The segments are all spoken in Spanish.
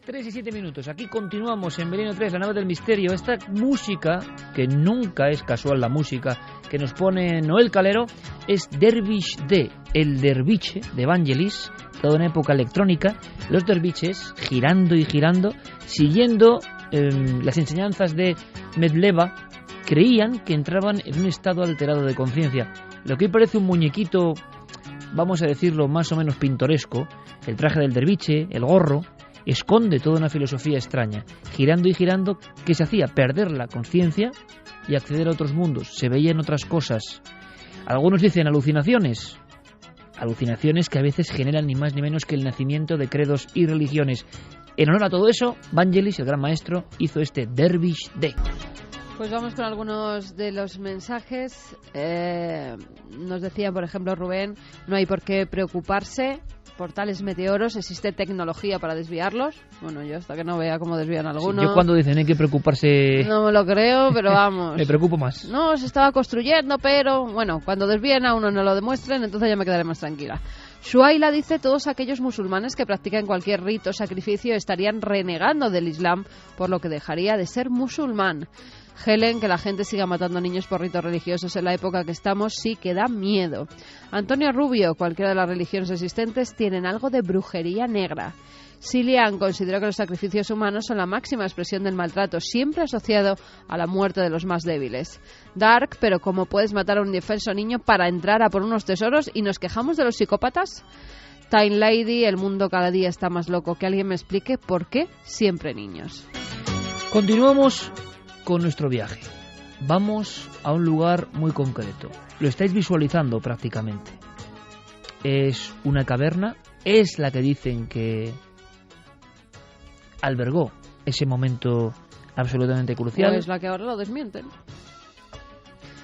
3 y 7 minutos. Aquí continuamos en Milenio 3, la nave del misterio. Esta música, que nunca es casual la música que nos pone Noel Calero, es Dervish D, el derviche de Evangelis, toda una época electrónica. Los derviches girando y girando, siguiendo las enseñanzas de Medleva, creían que entraban en un estado alterado de conciencia. Lo que hoy parece un muñequito, vamos a decirlo, más o menos pintoresco, el traje del derviche, el gorro, esconde toda una filosofía extraña. Girando y girando, ¿qué se hacía? Perder la conciencia y acceder a otros mundos. Se veían otras cosas. Algunos dicen alucinaciones. Alucinaciones que a veces generan ni más ni menos que el nacimiento de credos y religiones. En honor a todo eso, Vangelis, el gran maestro, hizo este Dervish Day. Pues vamos con algunos de los mensajes. Nos decía, por ejemplo, Rubén, no hay por qué preocuparse por tales meteoros, existe tecnología para desviarlos. Bueno, yo hasta que no vea cómo desvían algunos. Sí, yo cuando dicen hay que preocuparse... No me lo creo, pero vamos. Me preocupo más. No, se estaba construyendo, pero bueno, cuando desvíen a uno no lo demuestren, entonces ya me quedaré más tranquila. Shuaila dice, todos aquellos musulmanes que practican cualquier rito o sacrificio estarían renegando del Islam, por lo que dejaría de ser musulmán. Helen, que la gente siga matando a niños por ritos religiosos en la época que estamos, sí que da miedo. Antonio Rubio, cualquiera de las religiones existentes tienen algo de brujería negra. Silian consideró que los sacrificios humanos son la máxima expresión del maltrato, siempre asociado a la muerte de los más débiles. Dark, pero ¿cómo puedes matar a un indefenso niño para entrar a por unos tesoros y nos quejamos de los psicópatas? Time Lady, el mundo cada día está más loco. Que alguien me explique por qué siempre niños. Continuamos con nuestro viaje. Vamos a un lugar muy concreto. Lo estáis visualizando prácticamente. Es una caverna, es la que dicen que albergó ese momento absolutamente crucial. Pues la que ahora lo desmienten.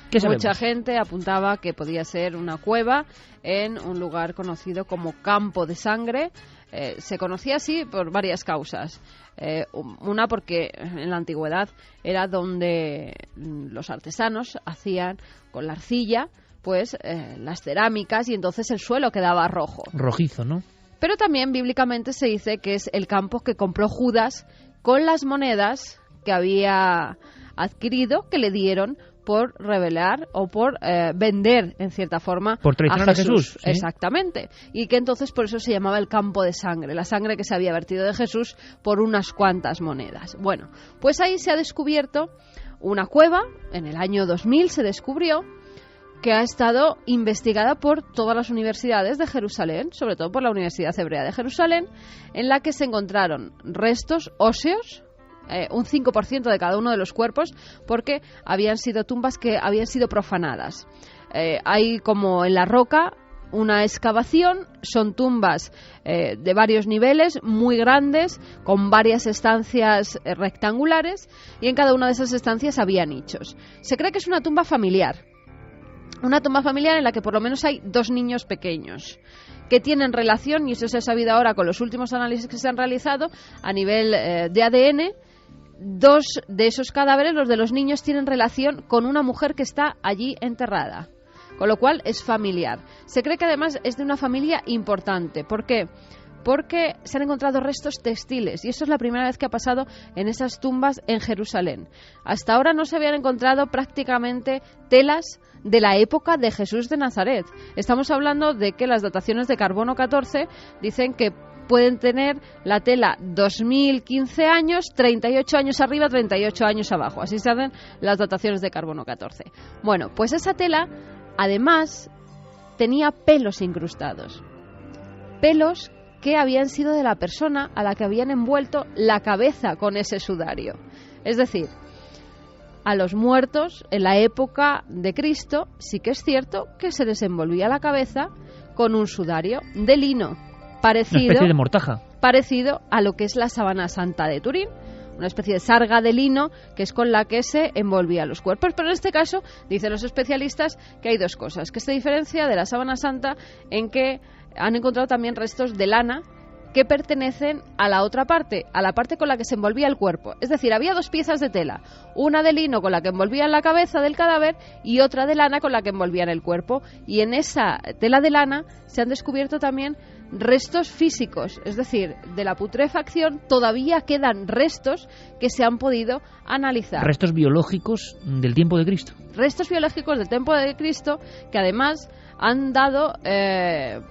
¿Qué sabemos? Mucha gente apuntaba que podía ser una cueva en un lugar conocido como Campo de Sangre. Se conocía así por varias causas. Una porque en la antigüedad era donde los artesanos hacían con la arcilla pues las cerámicas y entonces el suelo quedaba rojo. Rojizo, ¿no? Pero también bíblicamente se dice que es el campo que compró Judas con las monedas que había adquirido, que le dieron por revelar o por vender, en cierta forma, por traicionar a Jesús. ¿Sí? Exactamente. Y que entonces por eso se llamaba el campo de sangre, la sangre que se había vertido de Jesús por unas cuantas monedas. Bueno, pues ahí se ha descubierto una cueva, en el año 2000 se descubrió, que ha estado investigada por todas las universidades de Jerusalén, sobre todo por la Universidad Hebrea de Jerusalén, en la que se encontraron restos óseos, un 5% de cada uno de los cuerpos, porque habían sido tumbas que habían sido profanadas. Hay como en la roca una excavación, son tumbas de varios niveles, muy grandes, con varias estancias rectangulares, y en cada una de esas estancias había nichos. Se cree que es una tumba familiar. Una tumba familiar en la que por lo menos hay 2 niños pequeños que tienen relación, y eso se ha sabido ahora con los últimos análisis que se han realizado a nivel de ADN. 2 de esos cadáveres, los de los niños, tienen relación con una mujer que está allí enterrada, con lo cual es familiar. Se cree que además es de una familia importante. ¿Por qué? Porque se han encontrado restos textiles y eso es la primera vez que ha pasado en esas tumbas en Jerusalén. Hasta ahora no se habían encontrado prácticamente telas de la época de Jesús de Nazaret. Estamos hablando de que las dataciones de carbono 14 dicen que pueden tener la tela 2015 años, 38 años arriba, 38 años abajo. Así se hacen las dataciones de carbono 14. Bueno, pues esa tela además tenía pelos incrustados. Pelos que habían sido de la persona a la que habían envuelto la cabeza con ese sudario. Es decir, a los muertos en la época de Cristo sí que es cierto que se les envolvía la cabeza con un sudario de lino, parecido, una especie de mortaja, parecido a lo que es la sábana santa de Turín, una especie de sarga de lino que es con la que se envolvía los cuerpos. Pero en este caso, dicen los especialistas, que hay 2 cosas, que se diferencia de la sábana santa en que han encontrado también restos de lana que pertenecen a la otra parte, a la parte con la que se envolvía el cuerpo. Es decir, había 2 piezas de tela, una de lino con la que envolvían la cabeza del cadáver y otra de lana con la que envolvían el cuerpo. Y en esa tela de lana se han descubierto también restos físicos, es decir, de la putrefacción todavía quedan restos que se han podido analizar. Restos biológicos del tiempo de Cristo. Restos biológicos del tiempo de Cristo que además han dado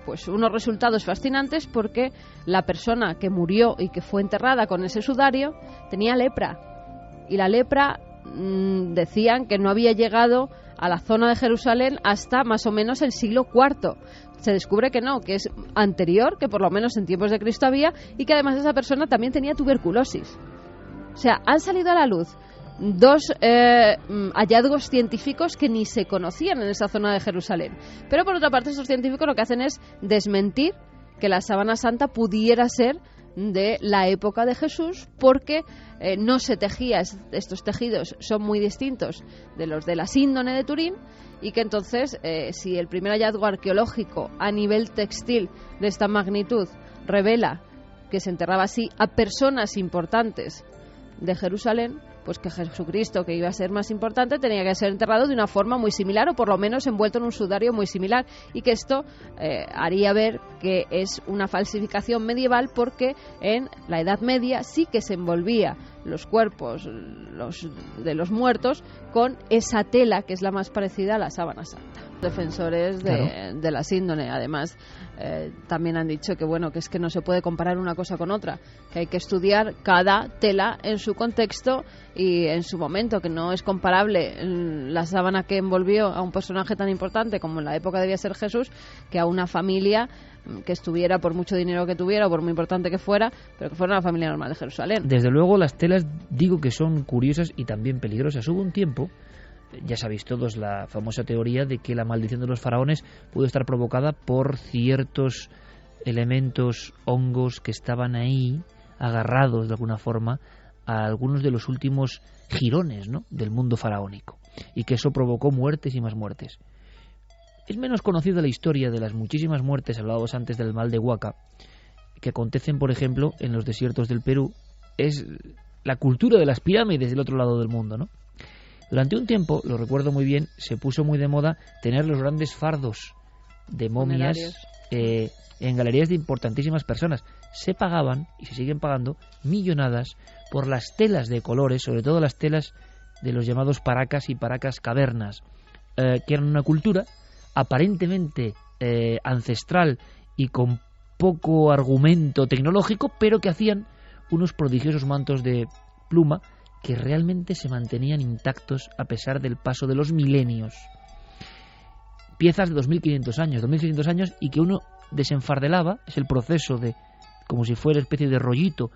pues unos resultados fascinantes, porque la persona que murió y que fue enterrada con ese sudario tenía lepra, y la lepra decían que no había llegado a la zona de Jerusalén hasta más o menos el siglo IV. Se descubre que no, que es anterior, que por lo menos en tiempos de Cristo había, y que además esa persona también tenía tuberculosis. O sea, han salido a la luz dos hallazgos científicos que ni se conocían en esa zona de Jerusalén. Pero por otra parte, estos científicos lo que hacen es desmentir que la sábana santa pudiera ser de la época de Jesús, porque no se tejía, estos tejidos son muy distintos de los de la síndone de Turín, y que entonces si el primer hallazgo arqueológico a nivel textil de esta magnitud revela que se enterraba así a personas importantes de Jerusalén, pues que Jesucristo, que iba a ser más importante, tenía que ser enterrado de una forma muy similar, o por lo menos envuelto en un sudario muy similar, y que esto haría ver que es una falsificación medieval, porque en la Edad Media sí que se envolvía los cuerpos de los muertos con esa tela que es la más parecida a la sábana santa. Defensores de la síndone, además, también han dicho que bueno, que es que no se puede comparar una cosa con otra, que hay que estudiar cada tela en su contexto y en su momento, que no es comparable la sábana que envolvió a un personaje tan importante como en la época debía ser Jesús, que a una familia que estuviera, por mucho dinero que tuviera o por muy importante que fuera, pero que fuera una familia normal de Jerusalén. Desde luego las telas, digo que son curiosas y también peligrosas. Hubo un tiempo, ya sabéis todos, la famosa teoría de que la maldición de los faraones pudo estar provocada por ciertos elementos, hongos que estaban ahí agarrados de alguna forma a algunos de los últimos jirones, ¿no?, del mundo faraónico, y que eso provocó muertes y más muertes. Es menos conocida la historia de las muchísimas muertes, hablábamos antes del mal de Huaca, que acontecen, por ejemplo, en los desiertos del Perú. Es la cultura de las pirámides del otro lado del mundo, ¿no? Durante un tiempo, lo recuerdo muy bien, se puso muy de moda tener los grandes fardos de momias en galerías de importantísimas personas. Se pagaban, y se siguen pagando, millonadas por las telas de colores, sobre todo las telas de los llamados paracas y paracas cavernas, que eran una cultura aparentemente ancestral y con poco argumento tecnológico, pero que hacían unos prodigiosos mantos de pluma que realmente se mantenían intactos a pesar del paso de los milenios. Piezas de 2.500 años, 2.600 años, y que uno desenfardelaba, es el proceso de, como si fuera especie de rollito,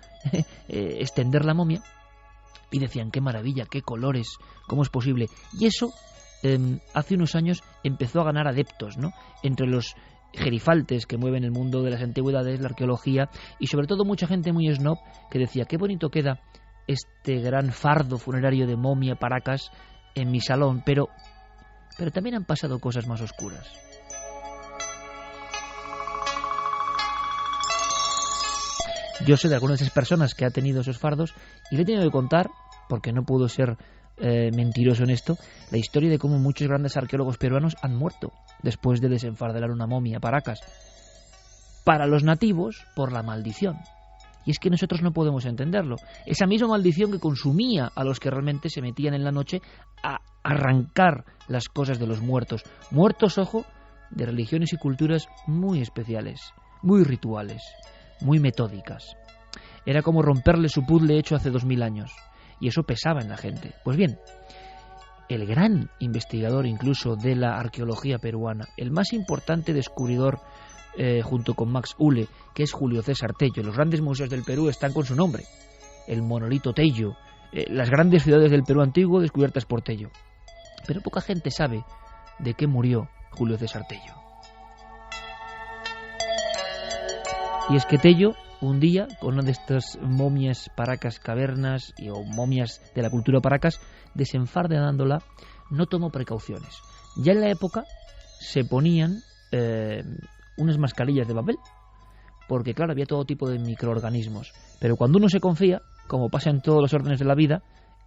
extender la momia, y decían, qué maravilla, qué colores, cómo es posible. Y eso, hace unos años, empezó a ganar adeptos, ¿no?, entre los gerifaltes que mueven el mundo de las antigüedades, la arqueología, y sobre todo mucha gente muy snob que decía, qué bonito queda este gran fardo funerario de momia paracas en mi salón, pero también han pasado cosas más oscuras. Yo sé de algunas de esas personas que ha tenido esos fardos y le he tenido que contar, porque no puedo ser mentiroso en esto, la historia de cómo muchos grandes arqueólogos peruanos han muerto después de desenfardelar una momia paracas. Para los nativos, por la maldición. Y es que nosotros no podemos entenderlo. Esa misma maldición que consumía a los que realmente se metían en la noche a arrancar las cosas de los muertos. Muertos, ojo, de religiones y culturas muy especiales, muy rituales, muy metódicas. Era como romperle su puzzle hecho hace 2000 años. Y eso pesaba en la gente. Pues bien, el gran investigador incluso de la arqueología peruana, el más importante descubridor junto con Max Uhle, que es Julio César Tello. Los grandes museos del Perú están con su nombre. El monolito Tello, las grandes ciudades del Perú antiguo descubiertas por Tello. Pero poca gente sabe de qué murió Julio César Tello. Y es que Tello, un día, con una de estas momias paracas cavernas o momias de la cultura paracas, desenfardelándola, no tomó precauciones. Ya en la época se ponían unas mascarillas de papel, porque claro, había todo tipo de microorganismos, pero cuando uno se confía, como pasa en todos los órdenes de la vida,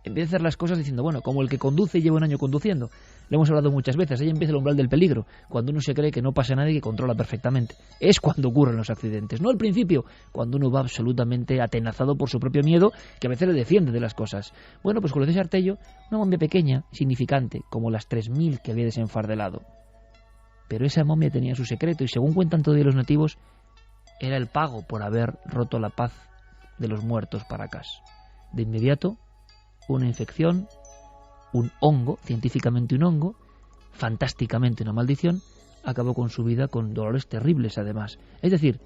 empieza a hacer las cosas diciendo, bueno, como el que conduce y lleva un año conduciendo. Lo hemos hablado muchas veces, ahí empieza el umbral del peligro, cuando uno se cree que no pasa nada y que controla perfectamente. Es cuando ocurren los accidentes, no al principio, cuando uno va absolutamente atenazado por su propio miedo, que a veces le defiende de las cosas. Bueno, pues con Julio César Tello, una momia pequeña, significante, como las 3.000 que había desenfardelado. Pero esa momia tenía su secreto y, según cuentan todavía los nativos, era el pago por haber roto la paz de los muertos Paracas. De inmediato, una infección, un hongo, científicamente un hongo, fantásticamente una maldición, acabó con su vida con dolores terribles además. Es decir,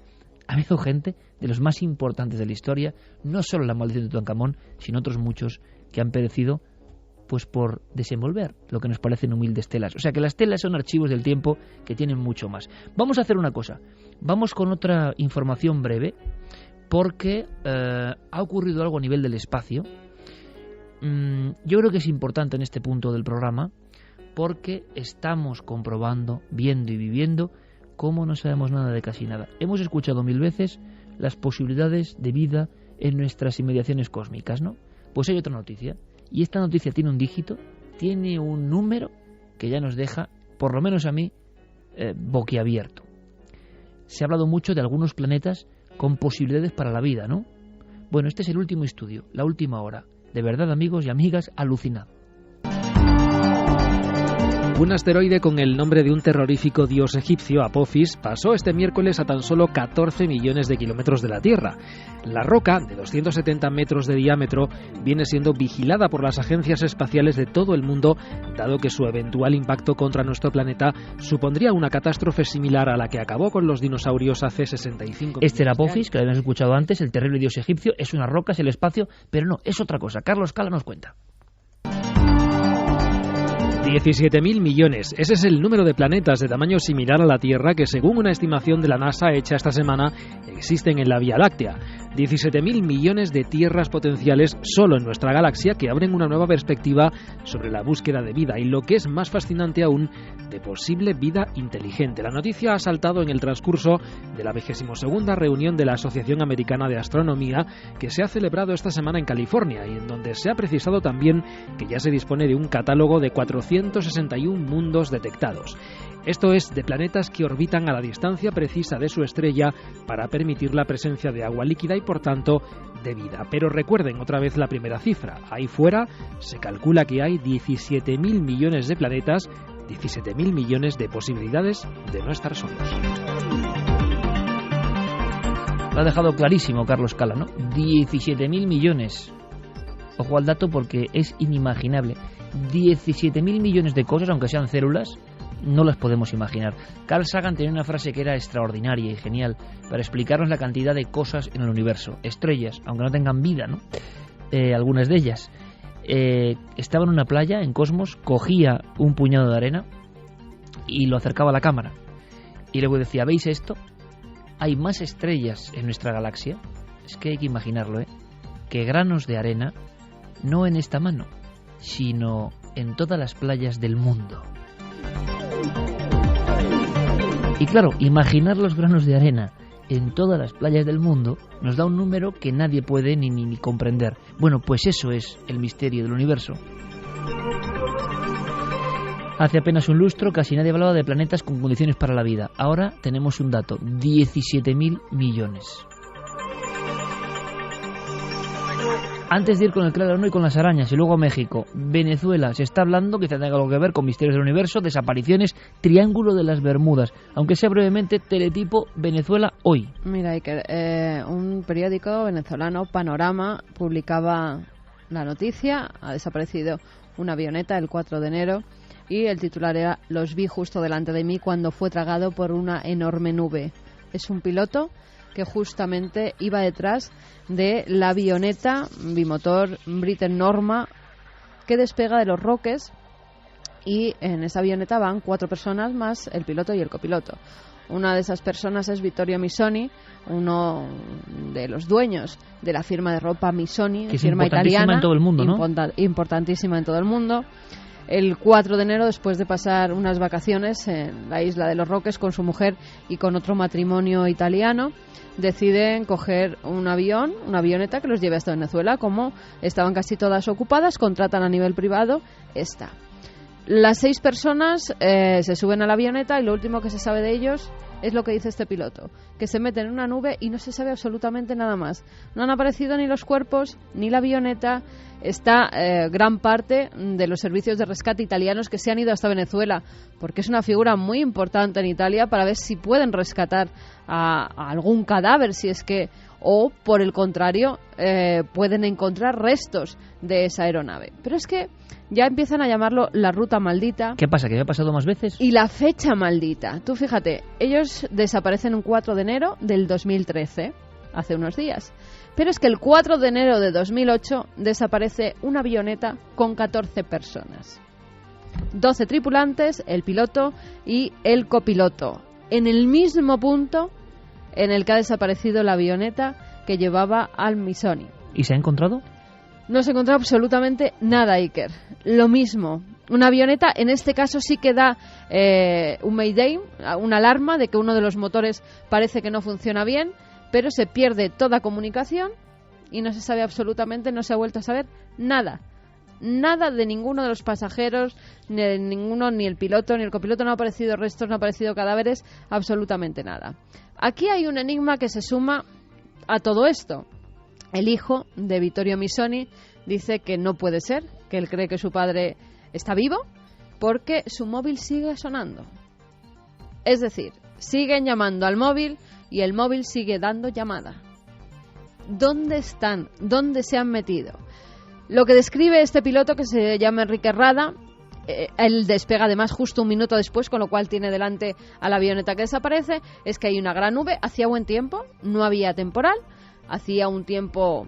ha habido gente de los más importantes de la historia, no solo la maldición de Tutankamón, sino otros muchos que han perecido pues por desenvolver lo que nos parecen humildes telas. O sea que las telas son archivos del tiempo que tienen mucho más. Vamos a hacer una cosa, vamos con otra información breve, porque ha ocurrido algo a nivel del espacio. Yo creo que es importante en este punto del programa, porque estamos comprobando, viendo y viviendo cómo no sabemos nada de casi nada. Hemos escuchado 1000 veces las posibilidades de vida en nuestras inmediaciones cósmicas, ¿no? Pues hay otra noticia, y esta noticia tiene un dígito, tiene un número que ya nos deja, por lo menos a mí, boquiabierto. Se ha hablado mucho de algunos planetas con posibilidades para la vida, ¿no? Bueno, este es el último estudio, la última hora. De verdad, amigos y amigas, alucinado. Un asteroide con el nombre de un terrorífico dios egipcio, Apophis, pasó este miércoles a tan solo 14 millones de kilómetros de la Tierra. La roca, de 270 metros de diámetro, viene siendo vigilada por las agencias espaciales de todo el mundo, dado que su eventual impacto contra nuestro planeta supondría una catástrofe similar a la que acabó con los dinosaurios hace 65 millones. Este era Apophis, que lo habíamos escuchado antes, el terrible dios egipcio, es una roca, es el espacio, pero no, es otra cosa. Carlos Cala nos cuenta. 17.000 millones. Ese es el número de planetas de tamaño similar a la Tierra que, según una estimación de la NASA hecha esta semana, existen en la Vía Láctea. 17.000 millones de tierras potenciales solo en nuestra galaxia que abren una nueva perspectiva sobre la búsqueda de vida y, lo que es más fascinante aún, de posible vida inteligente. La noticia ha saltado en el transcurso de la 22ª reunión de la Asociación Americana de Astronomía, que se ha celebrado esta semana en California y en donde se ha precisado también que ya se dispone de un catálogo de 461 mundos detectados. Esto es, de planetas que orbitan a la distancia precisa de su estrella para permitir la presencia de agua líquida y, por tanto, de vida. Pero recuerden otra vez la primera cifra. Ahí fuera se calcula que hay 17.000 millones de planetas, 17.000 millones de posibilidades de no estar solos. Lo ha dejado clarísimo Carlos Cala, ¿no? 17.000 millones. Ojo al dato porque es inimaginable. 17.000 millones de cosas, aunque sean células, no las podemos imaginar. Carl Sagan tenía una frase que era extraordinaria y genial para explicarnos la cantidad de cosas en el universo. Estrellas, aunque no tengan vida, ¿no? Algunas de ellas. Estaba en una playa, en Cosmos, cogía un puñado de arena y lo acercaba a la cámara. Y luego decía, ¿veis esto? Hay más estrellas en nuestra galaxia, es que hay que imaginarlo, que granos de arena, no en esta mano, sino en todas las playas del mundo. Y claro, imaginar los granos de arena en todas las playas del mundo nos da un número que nadie puede ni comprender. Bueno, pues eso es el misterio del universo. Hace apenas un lustro casi nadie hablaba de planetas con condiciones para la vida. Ahora tenemos un dato, 17.000 millones. Antes de ir con el Claro No y con las arañas y luego a México, Venezuela, se está hablando, quizá tenga algo que ver con misterios del universo, desapariciones, Triángulo de las Bermudas. Aunque sea brevemente, teletipo Venezuela hoy. Mira, Iker, un periódico venezolano, Panorama, publicaba la noticia. Ha desaparecido una avioneta el 4 de enero y el titular era: los vi justo delante de mí cuando fue tragado por una enorme nube. Es un piloto que justamente iba detrás de la avioneta bimotor Britten Norma que despega de Los Roques, y en esa avioneta van 4 personas más el piloto y el copiloto. Una de esas personas es Vittorio Missoni, uno de los dueños de la firma de ropa Missoni, que es firma italiana, en todo el mundo, ¿no? Importantísima en todo el mundo. el 4 de enero, después de pasar unas vacaciones en la isla de los Roques con su mujer y con otro matrimonio italiano, deciden coger un avión, una avioneta que los lleve hasta Venezuela. Como estaban casi todas ocupadas, contratan a nivel privado esta. Las 6 personas se suben a la avioneta y lo último que se sabe de ellos es lo que dice este piloto, que se meten en una nube y no se sabe absolutamente nada más. No han aparecido ni los cuerpos, ni la avioneta. Está gran parte de los servicios de rescate italianos que se han ido hasta Venezuela, porque es una figura muy importante en Italia para ver si pueden rescatar a algún cadáver, si es que, o por el contrario, pueden encontrar restos de esa aeronave. Pero es que ya empiezan a llamarlo la ruta maldita. ¿Qué pasa? ¿Que había pasado más veces? Y la fecha maldita. Tú fíjate, ellos desaparecen un 4 de enero del 2013, hace unos días. Pero es que el 4 de enero de 2008 desaparece una avioneta con 14 personas. 12 tripulantes, el piloto y el copiloto, en el mismo punto en el que ha desaparecido la avioneta que llevaba al Misoni. ¿Y se ha encontrado? No se ha encontrado absolutamente nada, Iker. Lo mismo. Una avioneta, en este caso sí que da un mayday, una alarma de que uno de los motores parece que no funciona bien, pero se pierde toda comunicación y no se sabe absolutamente, no se ha vuelto a saber nada. Nada de ninguno de los pasajeros, ni el piloto, ni el copiloto. No ha aparecido restos, no ha aparecido cadáveres, absolutamente nada. Aquí hay un enigma que se suma a todo esto. El hijo de Vittorio Misoni dice que no puede ser, que él cree que su padre está vivo, porque su móvil sigue sonando. Es decir, siguen llamando al móvil y el móvil sigue dando llamada. ¿Dónde están? ¿Dónde se han metido? Lo que describe este piloto, que se llama Enrique Rada, él despega además justo un minuto después, con lo cual tiene delante a la avioneta que desaparece, es que hay una gran nube, hacía buen tiempo, no había temporal, hacía un tiempo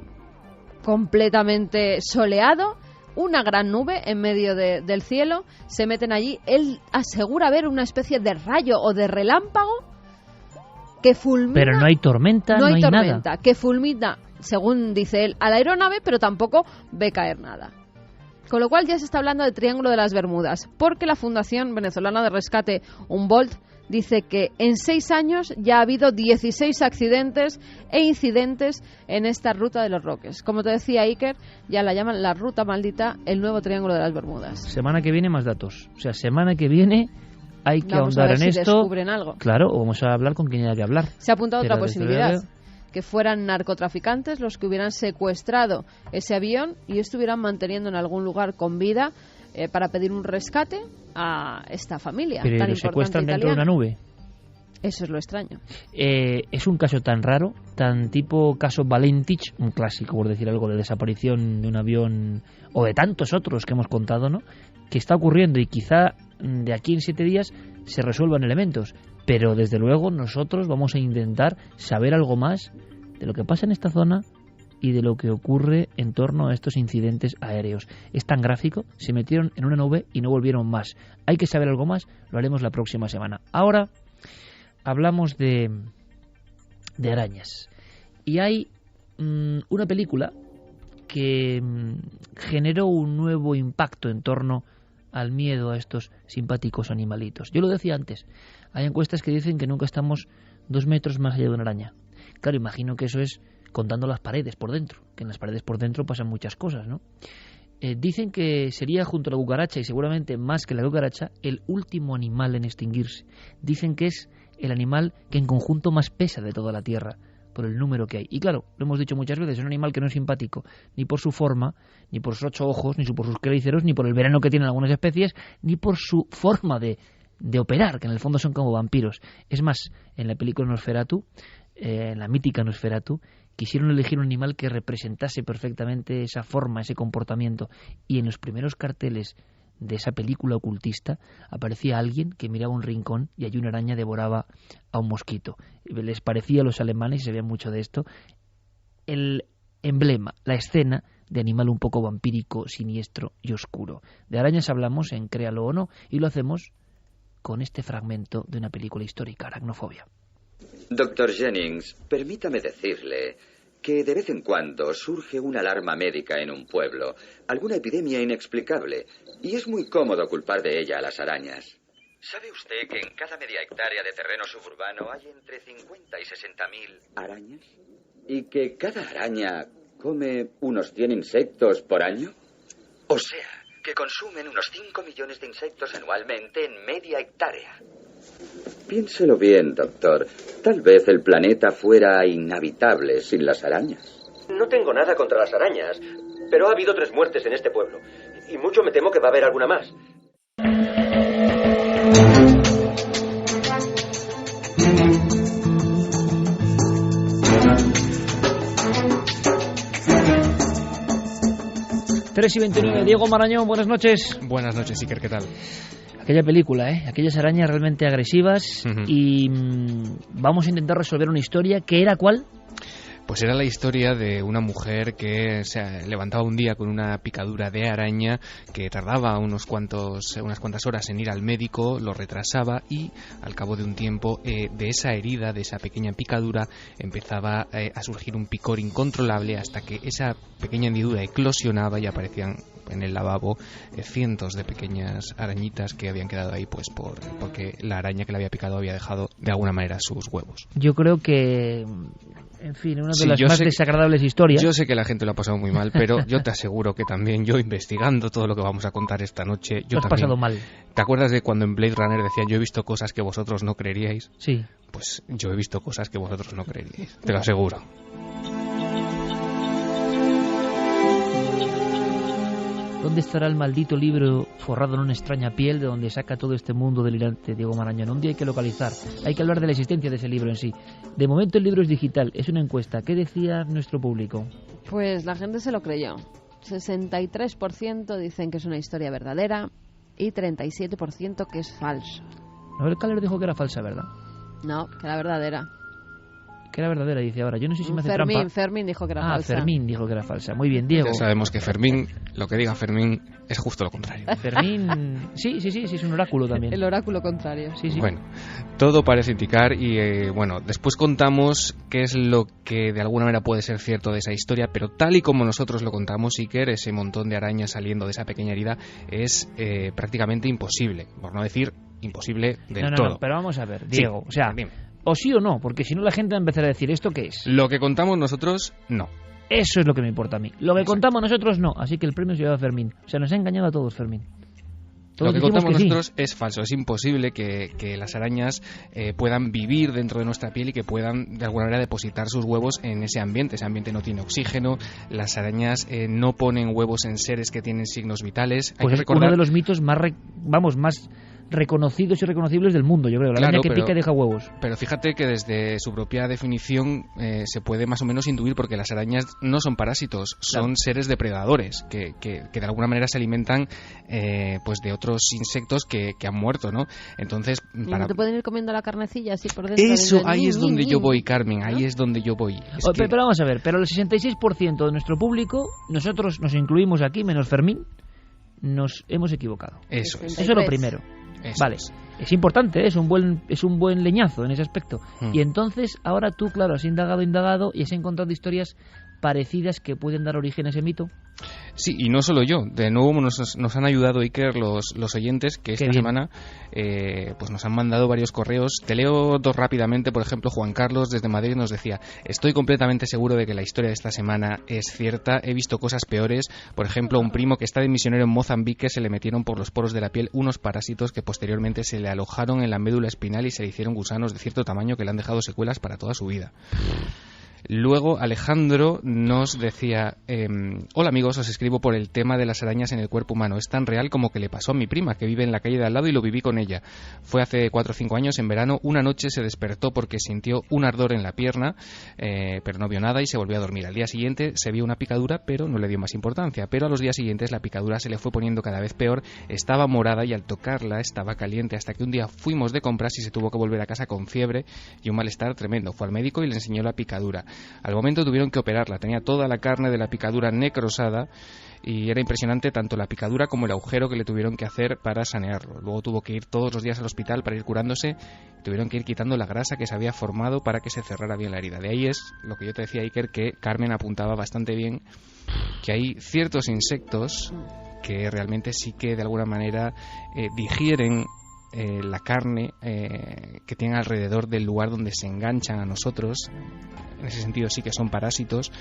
completamente soleado, una gran nube en medio del cielo, se meten allí, él asegura ver una especie de rayo o de relámpago que fulmina. Pero no hay tormenta, no hay tormenta, nada. Que fulmina, según dice él, a la aeronave, pero tampoco ve caer nada. Con lo cual ya se está hablando del Triángulo de las Bermudas, porque la Fundación Venezolana de Rescate Humboldt dice que en 6 años ya ha habido 16 accidentes e incidentes en esta ruta de los Roques. Como te decía Iker, ya la llaman la ruta maldita, el nuevo Triángulo de las Bermudas. Semana que viene más datos. O sea, semana que viene hay que vamos ahondar a ver en si esto. Descubren algo. Claro, o vamos a hablar con quien haya que hablar. Se ha apuntado Pero otra posibilidad, luego, que fueran narcotraficantes los que hubieran secuestrado ese avión y estuvieran manteniendo en algún lugar con vida para pedir un rescate a esta familia pero tan lo importante secuestran dentro de italiana. una nube. Eso es lo extraño. Es un caso tan raro, tan tipo caso Valentich, un clásico, por decir algo, de desaparición de un avión, o de tantos otros que hemos contado, ¿no?, que está ocurriendo, y quizá de aquí en 7 días se resuelvan elementos. Pero desde luego nosotros vamos a intentar saber algo más de lo que pasa en esta zona y de lo que ocurre en torno a estos incidentes aéreos. Es tan gráfico, se metieron en una nube y no volvieron más. Hay que saber algo más, lo haremos la próxima semana. Ahora hablamos de arañas. Y hay una película que generó un nuevo impacto en torno al miedo a estos simpáticos animalitos. Yo lo decía antes, hay encuestas que dicen que nunca estamos 2 metros más allá de una araña. Claro, imagino que eso es contando las paredes por dentro, que en las paredes por dentro pasan muchas cosas, ¿no? Dicen que sería, junto a la cucaracha, y seguramente más que la cucaracha, el último animal en extinguirse. Dicen que es el animal que en conjunto más pesa de toda la Tierra, por el número que hay. Y claro, lo hemos dicho muchas veces, es un animal que no es simpático, ni por su forma, ni por sus 8 ojos, ni por sus quelíceros, ni por el veneno que tienen algunas especies, ni por su forma de operar, que en el fondo son como vampiros. Es más, en la película Nosferatu, en la mítica Nosferatu, quisieron elegir un animal que representase perfectamente esa forma, ese comportamiento, y en los primeros carteles de esa película ocultista aparecía alguien que miraba un rincón y allí una araña devoraba a un mosquito. Les parecía a los alemanes, y se veía mucho de esto, el emblema, la escena de animal un poco vampírico, siniestro y oscuro. De arañas hablamos en Créalo o no, y lo hacemos con este fragmento de una película histórica, Aracnofobia. Dr. Jennings, permítame decirle que de vez en cuando surge una alarma médica en un pueblo, alguna epidemia inexplicable, y es muy cómodo culpar de ella a las arañas. ¿Sabe usted que en cada media hectárea de terreno suburbano hay entre 50 y 60.000 arañas? ¿Y que cada araña come unos 100 insectos por año? O sea, que consumen unos 5 millones de insectos anualmente en media hectárea. Piénselo bien, doctor. Tal vez el planeta fuera inhabitable sin las arañas. No tengo nada contra las arañas, pero ha habido 3 muertes en este pueblo. Y mucho me temo que va a haber alguna más. Tres y 29. Diego Marañón, buenas noches. Buenas noches, Iker, ¿qué tal? Aquella película, aquellas arañas realmente agresivas. Y vamos a intentar resolver una historia que era ¿cuál? Pues era la historia de una mujer que se levantaba un día con una picadura de araña que tardaba unas cuantas horas en ir al médico, lo retrasaba y al cabo de un tiempo de esa herida, de esa pequeña picadura, empezaba a surgir un picor incontrolable hasta que esa pequeña hendidura eclosionaba y aparecían en el lavabo cientos de pequeñas arañitas que habían quedado ahí pues porque la araña que le había picado había dejado de alguna manera sus huevos. Yo creo que, en fin, una de las más desagradables historias. Yo sé que la gente lo ha pasado muy mal, pero yo te aseguro que también yo, investigando todo lo que vamos a contar esta noche, yo también... pasado mal. ¿Te acuerdas de cuando en Blade Runner decían yo he visto cosas que vosotros no creeríais? Sí. Pues yo he visto cosas que vosotros no creeríais, te lo aseguro. ¿Dónde estará el maldito libro forrado en una extraña piel de donde saca todo este mundo delirante, Diego Marañón? Un día hay que localizar, hay que hablar de la existencia de ese libro en sí. De momento el libro es digital, es una encuesta. ¿Qué decía nuestro público? Pues la gente se lo creyó. 63% dicen que es una historia verdadera y 37% que es falso. Noel Calero dijo que era falsa, ¿verdad? No, que era verdadera. Que era verdadera, dice ahora. Yo no sé si me hace trampa. Fermín dijo que era falsa. Fermín dijo que era falsa. Muy bien, Diego. Ya sabemos que Fermín, lo que diga Fermín, es justo lo contrario. Fermín, sí, es un oráculo también. El oráculo contrario. Sí. Bueno, todo parece indicar y después contamos qué es lo que de alguna manera puede ser cierto de esa historia, pero tal y como nosotros lo contamos, Iker, ese montón de arañas saliendo de esa pequeña herida es prácticamente imposible, por no decir imposible del todo. No, pero vamos a ver, Diego, sí, o sea... dime. O sí o no, porque si no la gente va a empezar a decir, ¿esto qué es? Lo que contamos nosotros, no. Eso es lo que me importa a mí. Lo que contamos nosotros, no. Así que el premio se lleva a Fermín. O sea, nos ha engañado a todos, Fermín. Lo que contamos nosotros es falso. Es imposible que las arañas puedan vivir dentro de nuestra piel y que puedan de alguna manera depositar sus huevos en ese ambiente. Ese ambiente no tiene oxígeno. Las arañas no ponen huevos en seres que tienen signos vitales. Pues es uno de los mitos más reconocidos y reconocibles del mundo, yo creo. La araña que pica y deja huevos. Pero fíjate que desde su propia definición se puede más o menos intuir, porque las arañas no son parásitos, son seres depredadores que de alguna manera se alimentan pues de otros insectos que han muerto, ¿no? Entonces, ¿no te pueden ir comiendo la carnecilla así por dentro? Eso, ahí es donde yo voy, Carmen, ahí es donde yo voy. Pero vamos a ver, pero el 66% de nuestro público, nosotros nos incluimos aquí, menos Fermín, nos hemos equivocado. Eso es lo primero. Vale, es importante, es un buen leñazo en ese aspecto. Y entonces, ahora tú, claro, has indagado y has encontrado historias parecidas que pueden dar origen a ese mito. Sí, y no solo yo. De nuevo nos han ayudado, Iker, los oyentes, que esta semana pues nos han mandado varios correos. Te leo dos rápidamente. Por ejemplo, Juan Carlos desde Madrid nos decía: estoy completamente seguro de que la historia de esta semana es cierta. He visto cosas peores. Por ejemplo, a un primo que está de misionero en Mozambique se le metieron por los poros de la piel unos parásitos que posteriormente se le alojaron en la médula espinal y se le hicieron gusanos de cierto tamaño que le han dejado secuelas para toda su vida. Luego Alejandro nos decía: hola amigos, os escribo por el tema de las arañas en el cuerpo humano. Es tan real como que le pasó a mi prima, que vive en la calle de al lado, y lo viví con ella. Fue hace 4 o 5 años, en verano. Una noche se despertó porque sintió un ardor en la pierna, pero no vio nada y se volvió a dormir. Al día siguiente se vio una picadura, pero no le dio más importancia. Pero a los días siguientes la picadura se le fue poniendo cada vez peor. Estaba morada y al tocarla estaba caliente, hasta que un día fuimos de compras y se tuvo que volver a casa con fiebre y un malestar tremendo. Fue al médico y le enseñó la picadura. Al momento tuvieron que operarla, tenía toda la carne de la picadura necrosada y era impresionante tanto la picadura como el agujero que le tuvieron que hacer para sanearlo. Luego tuvo que ir todos los días al hospital para ir curándose, tuvieron que ir quitando la grasa que se había formado para que se cerrara bien la herida. De ahí es lo que yo te decía, Iker, que Carmen apuntaba bastante bien, que hay ciertos insectos que realmente sí que de alguna manera digieren la carne que tienen alrededor del lugar donde se enganchan a nosotros. En ese sentido sí que son parásitos,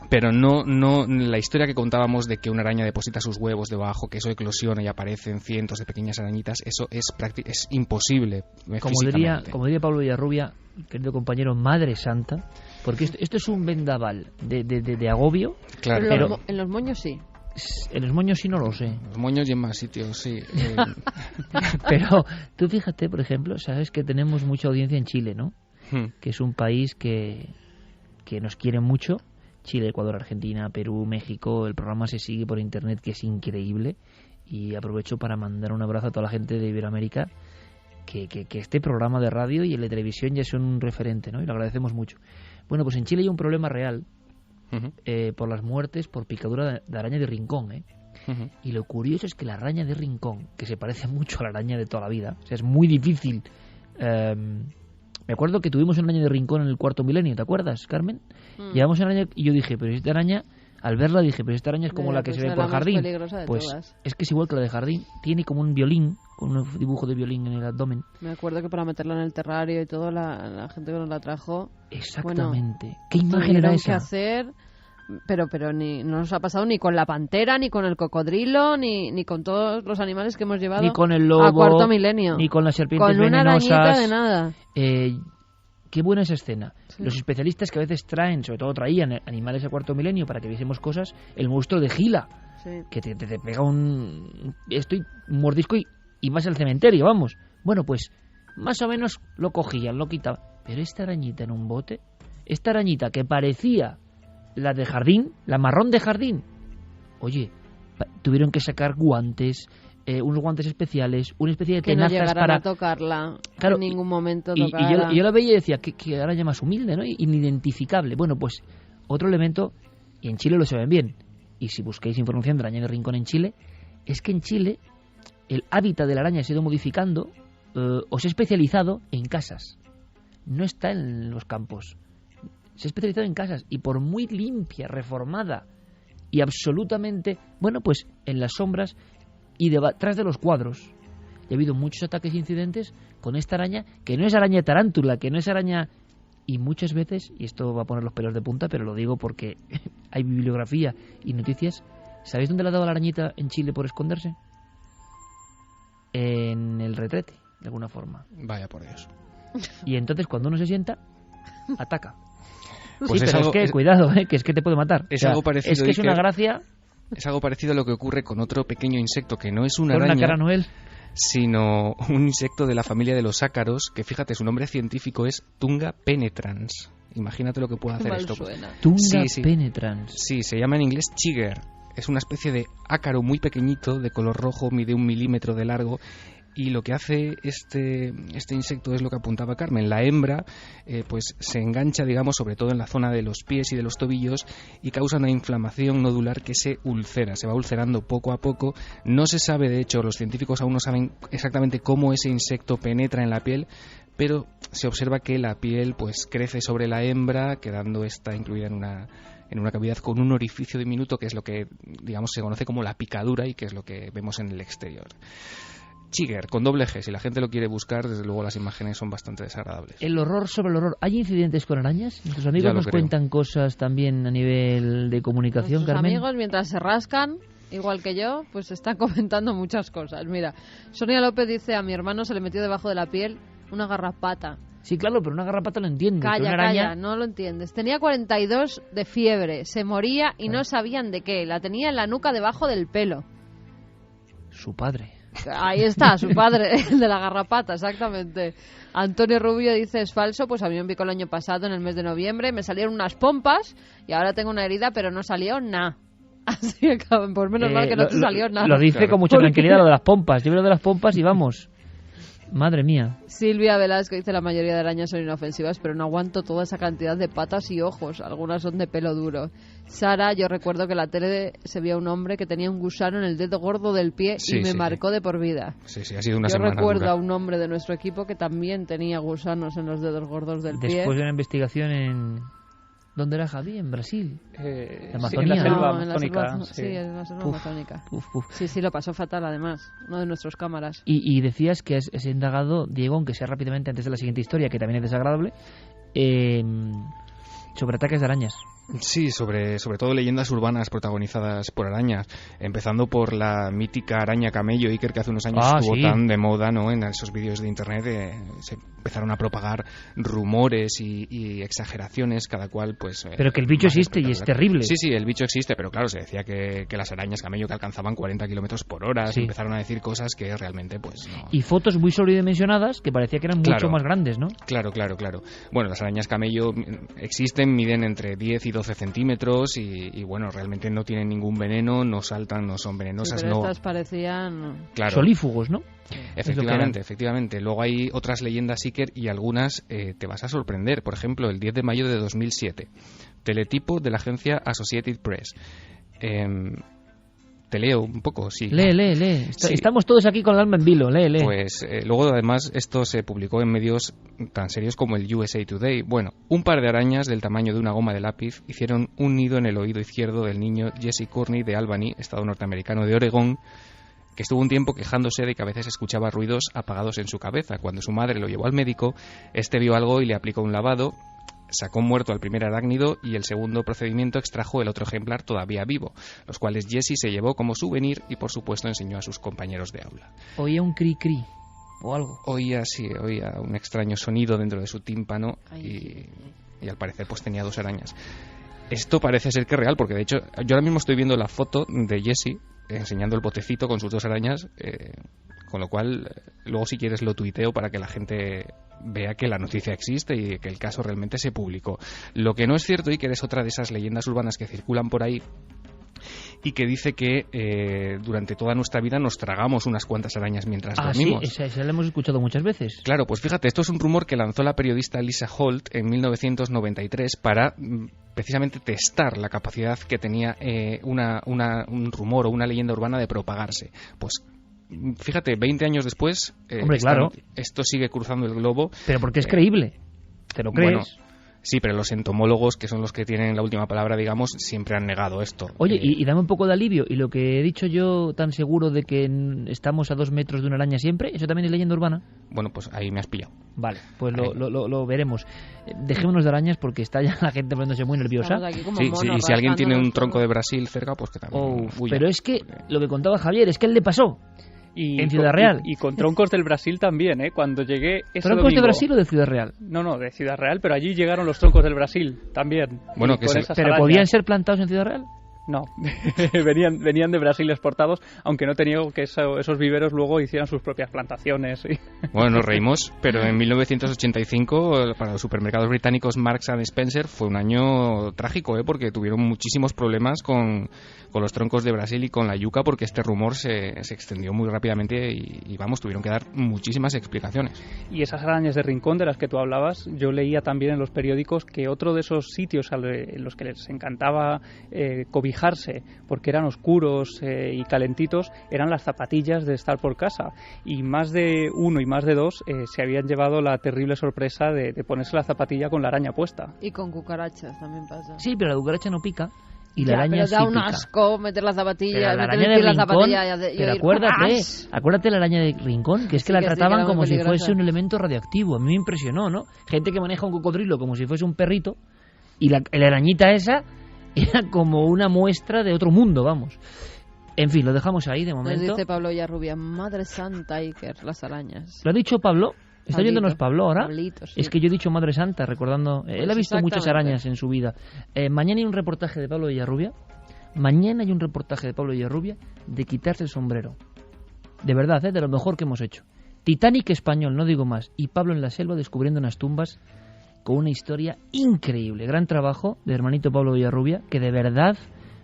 pero no la historia que contábamos de que una araña deposita sus huevos debajo, que eso eclosiona y aparecen cientos de pequeñas arañitas, eso es imposible como diría Pablo Villarrubia, querido compañero, Madre Santa, porque esto es un vendaval de agobio. Claro, pero en los moños sí. En los moños sí no lo sé. Los moños y en más sitios, sí. Pero tú fíjate, por ejemplo, sabes que tenemos mucha audiencia en Chile, ¿no? Que es un país que nos quiere mucho. Chile, Ecuador, Argentina, Perú, México. El programa se sigue por internet, que es increíble. Y aprovecho para mandar un abrazo a toda la gente de Iberoamérica, que este programa de radio y el de televisión ya son un referente, ¿no? Y lo agradecemos mucho. Bueno, pues en Chile hay un problema real. Por las muertes por picadura de araña de rincón, y lo curioso es que la araña de rincón, que se parece mucho a la araña de toda la vida, o sea, es muy difícil. Me acuerdo que tuvimos una araña de rincón en el cuarto milenio, ¿te acuerdas, Carmen? Llevamos una araña y yo dije, pero esta araña, al verla dije, pero esta araña es como la que se ve por el jardín. Pues es que es igual que la de jardín, tiene como un violín, con un dibujo de violín en el abdomen. Me acuerdo que para meterla en el terrario y todo, la gente que nos la trajo... Exactamente. Bueno, ¿qué imagen era esa? Que hacer, pero no nos ha pasado ni con la pantera, ni con el cocodrilo, ni con todos los animales que hemos llevado ni con el lobo, a cuarto milenio. Ni con las serpientes venenosas. Con una arañita de nada. Qué buena esa escena. Sí. Los especialistas que a veces traen, sobre todo traían animales a cuarto milenio para que viésemos cosas, el monstruo de Gila, que te pega un mordisco y vas al cementerio, vamos. Bueno, pues más o menos lo cogían, lo quitaban. Pero esta arañita en un bote, esta arañita que parecía la de jardín, la marrón de jardín, oye, tuvieron que sacar guantes, unos guantes especiales, una especie de tenazas que no para a tocarla, claro, en ningún momento y yo la veía y decía, que araña más humilde, ¿no? Inidentificable. Bueno, pues otro elemento, y en Chile lo saben bien, y si busquéis información de la araña de rincón en Chile, es que en Chile el hábitat de la araña se ha ido modificando o se ha especializado en casas. No está en los campos. Se ha especializado en casas y por muy limpia, reformada y absolutamente, bueno, pues en las sombras y detrás de los cuadros. Y ha habido muchos ataques e incidentes con esta araña, que no es araña tarántula, que no es araña... Y muchas veces, y esto va a poner los pelos de punta, pero lo digo porque hay bibliografía y noticias, ¿sabéis dónde le ha dado la arañita en Chile por esconderse? En el retrete, de alguna forma. Vaya por Dios. Y entonces cuando uno se sienta, ataca. Pues sí, pero es que, cuidado, que es que te puede matar. Es algo parecido. Es que es una gracia... Es algo parecido a lo que ocurre con otro pequeño insecto que no es una araña, una cara Noel, sino un insecto de la familia de los ácaros, que fíjate, su nombre científico es Tunga penetrans. Imagínate lo que puede hacer esto. Tunga penetrans. Sí, se llama en inglés chigger. Es una especie de ácaro muy pequeñito, de color rojo, mide 1 milímetro de largo. Y lo que hace este insecto es lo que apuntaba Carmen. La hembra pues se engancha, digamos, sobre todo en la zona de los pies y de los tobillos y causa una inflamación nodular que se ulcera. Se va ulcerando poco a poco. No se sabe, de hecho, los científicos aún no saben exactamente cómo ese insecto penetra en la piel, pero se observa que la piel pues crece sobre la hembra, quedando esta incluida en una cavidad con un orificio diminuto, que es lo que, digamos, se conoce como la picadura y que es lo que vemos en el exterior. Chigger, con doble G, si la gente lo quiere buscar, desde luego las imágenes son bastante desagradables. El horror sobre el horror. ¿Hay incidentes con arañas? Nuestros amigos nos cuentan cosas también a nivel de comunicación, Nuestros Carmen. amigos, mientras se rascan, igual que yo, pues están comentando muchas cosas. Mira, Sonia López dice, a mi hermano se le metió debajo de la piel una garrapata. Sí, claro, pero una garrapata lo entiende. Calla, una araña... no lo entiendes. Tenía 42 de fiebre, se moría y no sabían de qué. La tenía en la nuca debajo del pelo. Su padre. Ahí está, su padre, el de la garrapata, exactamente. Antonio Rubio dice, es falso, pues a mí me picó el año pasado, en el mes de noviembre, me salieron unas pompas y ahora tengo una herida, pero no salió nada. Así que, por menos mal que no te salió nada. Lo dice con mucha tranquilidad, lo de las pompas. Yo veo lo de las pompas y vamos. Madre mía. Silvia Velasco dice: la mayoría de arañas son inofensivas, pero no aguanto toda esa cantidad de patas y ojos. Algunas son de pelo duro. Sara, yo recuerdo que en la tele se veía un hombre que tenía un gusano en el dedo gordo del pie y me marcó de por vida. Sí, ha sido una semana. Yo recuerdo dura. a un hombre de nuestro equipo que también tenía gusanos en los dedos gordos del pie. Después de una investigación en... ¿Dónde era Javi? ¿En Brasil? Amazonía. Sí, en la selva amazónica. Sí, en la selva amazónica. Uf. Sí, lo pasó fatal además, uno de nuestros cámaras. Y decías que has indagado, Diego, aunque sea rápidamente antes de la siguiente historia, que también es desagradable, sobre ataques de arañas. Sí, sobre todo leyendas urbanas protagonizadas por arañas, empezando por la mítica araña camello, Iker, que hace unos años estuvo tan de moda, ¿no? En esos vídeos de internet se empezaron a propagar rumores y exageraciones, cada cual pues... Pero que el bicho existe y es terrible. Sí, el bicho existe, pero claro, se decía que las arañas camello que alcanzaban 40 kilómetros por hora, se empezaron a decir cosas que realmente pues no... Y fotos muy sobredimensionadas que parecía que eran mucho más grandes, ¿no? Claro. Bueno, las arañas camello existen, miden entre 10 y 12 centímetros y bueno, realmente no tienen ningún veneno, no saltan, no son venenosas. Sí, pero no... estas parecían... solífugos, ¿no? Efectivamente. Luego hay otras leyendas, Iker, y algunas te vas a sorprender. Por ejemplo, el 10 de mayo de 2007, teletipo de la agencia Associated Press. Te leo un poco, sí. Lee. Estamos todos aquí con el alma en vilo, lee. Pues luego, además, esto se publicó en medios tan serios como el USA Today. Bueno, un par de arañas del tamaño de una goma de lápiz hicieron un nido en el oído izquierdo del niño Jesse Courtney de Albany, estado norteamericano de Oregón, que estuvo un tiempo quejándose de que a veces escuchaba ruidos apagados en su cabeza. Cuando su madre lo llevó al médico, este vio algo y le aplicó un lavado. Sacó muerto al primer arácnido y el segundo procedimiento extrajo el otro ejemplar todavía vivo, los cuales Jesse se llevó como souvenir y por supuesto enseñó a sus compañeros de aula. Oía un cri-cri o algo. Oía un extraño sonido dentro de su tímpano y al parecer pues tenía 2 arañas. Esto parece ser que es real, porque de hecho yo ahora mismo estoy viendo la foto de Jesse enseñando el botecito con sus 2 arañas, con lo cual luego si quieres lo tuiteo para que la gente vea que la noticia existe y que el caso realmente se publicó. Lo que no es cierto, y que es otra de esas leyendas urbanas que circulan por ahí y que dice que durante toda nuestra vida nos tragamos unas cuantas arañas mientras dormimos. Sí, esa la hemos escuchado muchas veces. Claro, pues fíjate, esto es un rumor que lanzó la periodista Lisa Holt en 1993 para precisamente testar la capacidad que tenía un rumor o una leyenda urbana de propagarse. Pues fíjate, 20 años después, esto sigue cruzando el globo. Pero porque es creíble, ¿te lo crees? Bueno, sí, pero los entomólogos, que son los que tienen la última palabra, digamos, siempre han negado esto. Oye, y dame un poco de alivio. ¿Y lo que he dicho yo tan seguro de que estamos a 2 metros de una araña siempre? ¿Eso también es leyenda urbana? Bueno, pues ahí me has pillado. Vale, pues lo veremos. Dejémonos de arañas porque está ya la gente poniéndose muy nerviosa. Sí, y si alguien tiene un tronco de Brasil cerca, pues que también huya. Pero es que lo que contaba Javier, es que él le pasó. En Ciudad Real. Y con troncos del Brasil también, ¿eh? Cuando llegué ese ¿Troncos domingo, de Brasil o de Ciudad Real? No, de Ciudad Real, pero allí llegaron los troncos del Brasil también. Bueno, ¿pero podían ser plantados en Ciudad Real? No, venían de Brasil exportados, aunque no tenía que esos viveros luego hicieran sus propias plantaciones. ¿Sí? Bueno, nos reímos, pero en 1985 para los supermercados británicos Marks and Spencer fue un año trágico, porque tuvieron muchísimos problemas con los troncos de Brasil y con la yuca, porque este rumor se extendió muy rápidamente y tuvieron que dar muchísimas explicaciones. Y esas arañas de rincón de las que tú hablabas, yo leía también en los periódicos que otro de esos sitios en los que les encantaba cobijarse porque eran oscuros y calentitos eran las zapatillas de estar por casa, y más de uno y más de dos se habían llevado la terrible sorpresa de ponerse la zapatilla con la araña puesta. Y con cucarachas también pasa. Sí, pero la cucaracha no pica. Y la araña pero da un pica. asco meter la zapatilla, la meter araña de la rincón, zapatilla pero acuérdate la araña de rincón, que es que la trataban como si fuese un elemento radioactivo. A mí me impresionó, ¿no? Gente que maneja un cocodrilo como si fuese un perrito, y la arañita esa era como una muestra de otro mundo, vamos. En fin, lo dejamos ahí de momento. Nos dice Pablo Villarrubia, madre santa, Iker, las arañas. ¿Lo ha dicho Pablo? ¿Está oyéndonos Pablo ahora? Pablito, sí. Es que yo he dicho Madre Santa, recordando... Pues él ha visto muchas arañas en su vida. Mañana hay un reportaje de Pablo Villarrubia. Mañana hay un reportaje de Pablo Villarrubia de quitarse el sombrero. De verdad, de lo mejor que hemos hecho. Titanic español, no digo más. Y Pablo en la selva descubriendo unas tumbas con una historia increíble. Gran trabajo de hermanito Pablo Villarrubia, que de verdad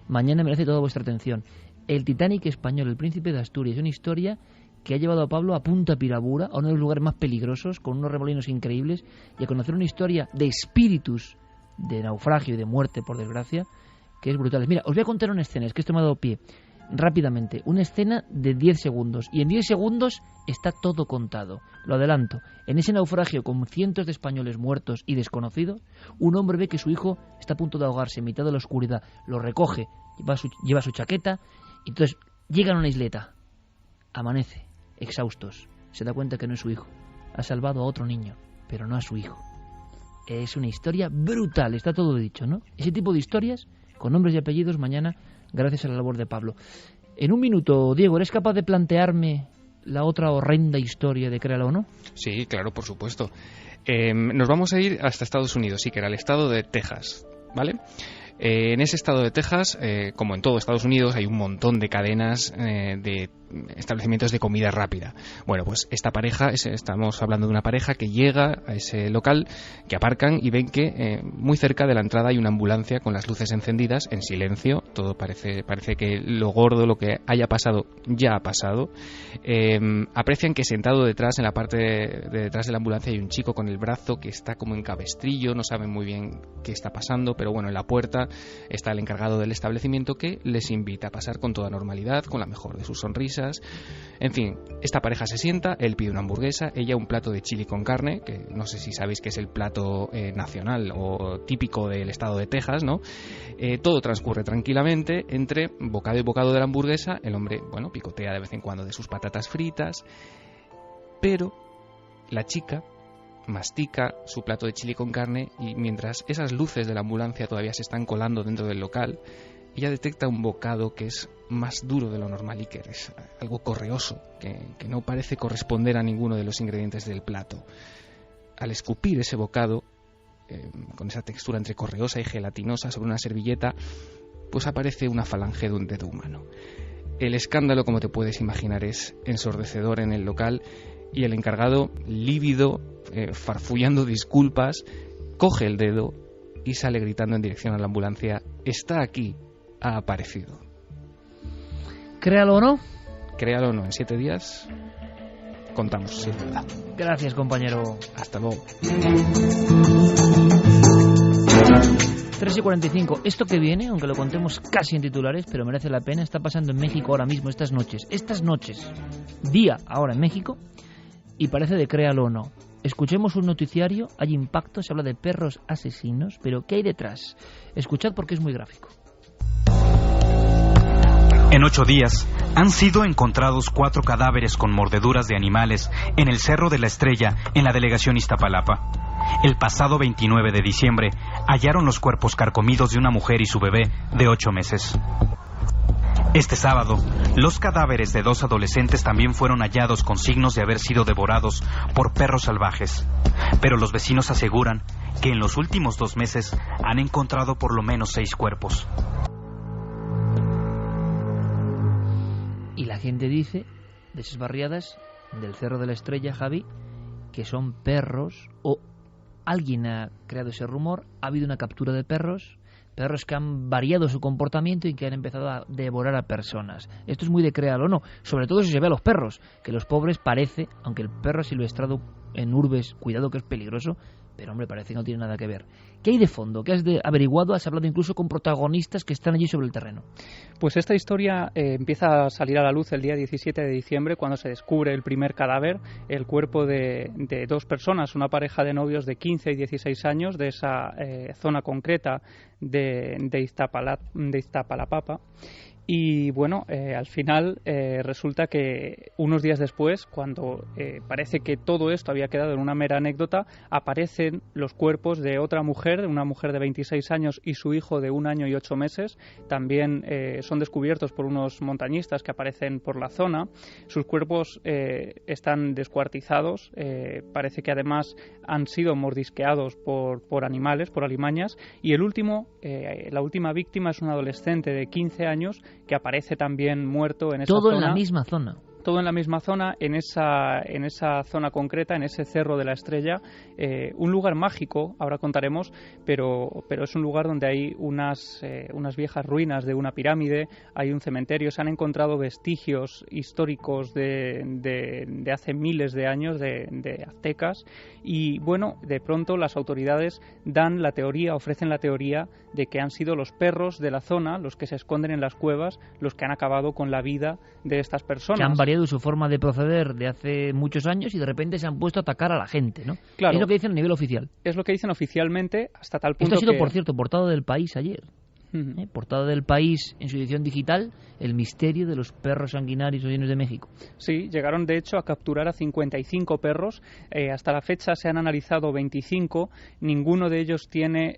mañana merece toda vuestra atención. El Titanic español, el Príncipe de Asturias, una historia que ha llevado a Pablo a Punta Pirabura, a uno de los lugares más peligrosos, con unos remolinos increíbles, y a conocer una historia de espíritus, de naufragio y de muerte, por desgracia, que es brutal. Mira, os voy a contar una escena, es que esto me ha dado pie, rápidamente, una escena de 10 segundos, y en 10 segundos está todo contado. Lo adelanto. En ese naufragio con cientos de españoles muertos y desconocidos, un hombre ve que su hijo está a punto de ahogarse en mitad de la oscuridad, lo recoge, lleva su chaqueta, y entonces llegan a una isleta, amanece, exhaustos, se da cuenta que no es su hijo, ha salvado a otro niño, pero no a su hijo. Es una historia brutal, está todo dicho, ¿no? Ese tipo de historias, con nombres y apellidos, mañana, gracias a la labor de Pablo. En un minuto, Diego, ¿eres capaz de plantearme la otra horrenda historia de Créalo o no? Sí, claro, por supuesto. Nos vamos a ir hasta Estados Unidos, sí, que era el estado de Texas, ¿vale? En ese estado de Texas, como en todo Estados Unidos, hay un montón de cadenas de establecimientos de comida rápida. Bueno, pues esta pareja, estamos hablando de una pareja que llega a ese local, que aparcan y ven que muy cerca de la entrada hay una ambulancia con las luces encendidas, en silencio. Todo parece que lo gordo, lo que haya pasado, ya ha pasado. Aprecian que sentado detrás, en la parte de detrás de la ambulancia, hay un chico con el brazo que está como en cabestrillo, no saben muy bien qué está pasando, pero bueno, en la puerta está el encargado del establecimiento que les invita a pasar con toda normalidad, con la mejor de sus sonrisas. En fin, esta pareja se sienta, él pide una hamburguesa, ella un plato de chili con carne, que no sé si sabéis que es el plato nacional o típico del estado de Texas, ¿no? Todo transcurre tranquilamente entre bocado y bocado de la hamburguesa. El hombre, bueno, picotea de vez en cuando de sus patatas fritas, pero la chica mastica su plato de chili con carne y mientras esas luces de la ambulancia todavía se están colando dentro del local, ella detecta un bocado que es más duro de lo normal y que es algo correoso, que no parece corresponder a ninguno de los ingredientes del plato. Al escupir ese bocado, con esa textura entre correosa y gelatinosa sobre una servilleta, pues aparece una falange de un dedo humano. El escándalo, como te puedes imaginar, es ensordecedor en el local y el encargado, lívido, farfullando disculpas, coge el dedo y sale gritando en dirección a la ambulancia: «Está aquí, ha aparecido». Créalo o no. Créalo o no, en 7 días contamos si es verdad. Gracias, compañero. Hasta luego. 3:45. Esto que viene, aunque lo contemos casi en titulares, pero merece la pena, está pasando en México ahora mismo, estas noches, día ahora en México, y parece de créalo o no. Escuchemos un noticiario, hay impacto, se habla de perros asesinos, pero ¿qué hay detrás? Escuchad porque es muy gráfico. En 8 días han sido encontrados 4 cadáveres con mordeduras de animales en el Cerro de la Estrella, en la delegación Iztapalapa. El pasado 29 de diciembre hallaron los cuerpos carcomidos de una mujer y su bebé de 8 meses. Este sábado, los cadáveres de 2 adolescentes también fueron hallados con signos de haber sido devorados por perros salvajes. Pero los vecinos aseguran que en los últimos 2 meses han encontrado por lo menos 6 cuerpos. Y la gente dice, de esas barriadas del Cerro de la Estrella, Javi, que son perros, o alguien ha creado ese rumor, ha habido una captura de perros que han variado su comportamiento y que han empezado a devorar a personas. Esto es muy de créalo o no, sobre todo si se ve a los perros, que los pobres parece, aunque el perro silvestrado en urbes, cuidado que es peligroso, pero hombre, parece que no tiene nada que ver. ¿Qué hay de fondo? ¿Qué has averiguado? ¿Has hablado incluso con protagonistas que están allí sobre el terreno? Pues esta historia empieza a salir a la luz el día 17 de diciembre, cuando se descubre el primer cadáver, el cuerpo de 2 personas, una pareja de novios de 15 y 16 años de esa zona concreta de Iztapalapa. Y bueno, al final resulta que unos días después, cuando parece que todo esto había quedado en una mera anécdota, aparecen los cuerpos de otra mujer, de una mujer de 26 años y su hijo de 1 año y 8 meses. También son descubiertos por unos montañistas que aparecen por la zona. Sus cuerpos están descuartizados, parece que además han sido mordisqueados por animales, por alimañas. Y la última víctima es un adolescente de 15 años que aparece también muerto en esa zona. Todo en la misma zona. todo en la misma zona, en esa zona concreta, en ese Cerro de la Estrella, un lugar mágico, ahora contaremos, pero es un lugar donde hay unas viejas ruinas de una pirámide, hay un cementerio, se han encontrado vestigios históricos de hace miles de años de aztecas, y bueno, de pronto las autoridades ofrecen la teoría de que han sido los perros de la zona, los que se esconden en las cuevas, los que han acabado con la vida de estas personas. Que han variado su forma de proceder de hace muchos años y de repente se han puesto a atacar a la gente, ¿no? Claro. Es lo que dicen a nivel oficial. Es lo que dicen oficialmente, hasta tal punto Esto ha sido, que... por cierto, portada del País ayer. Portada del País en su edición digital, el misterio de los perros sanguinarios llenos de México. Sí, llegaron de hecho a capturar a 55 perros. Hasta la fecha se han analizado 25. Ninguno de ellos tiene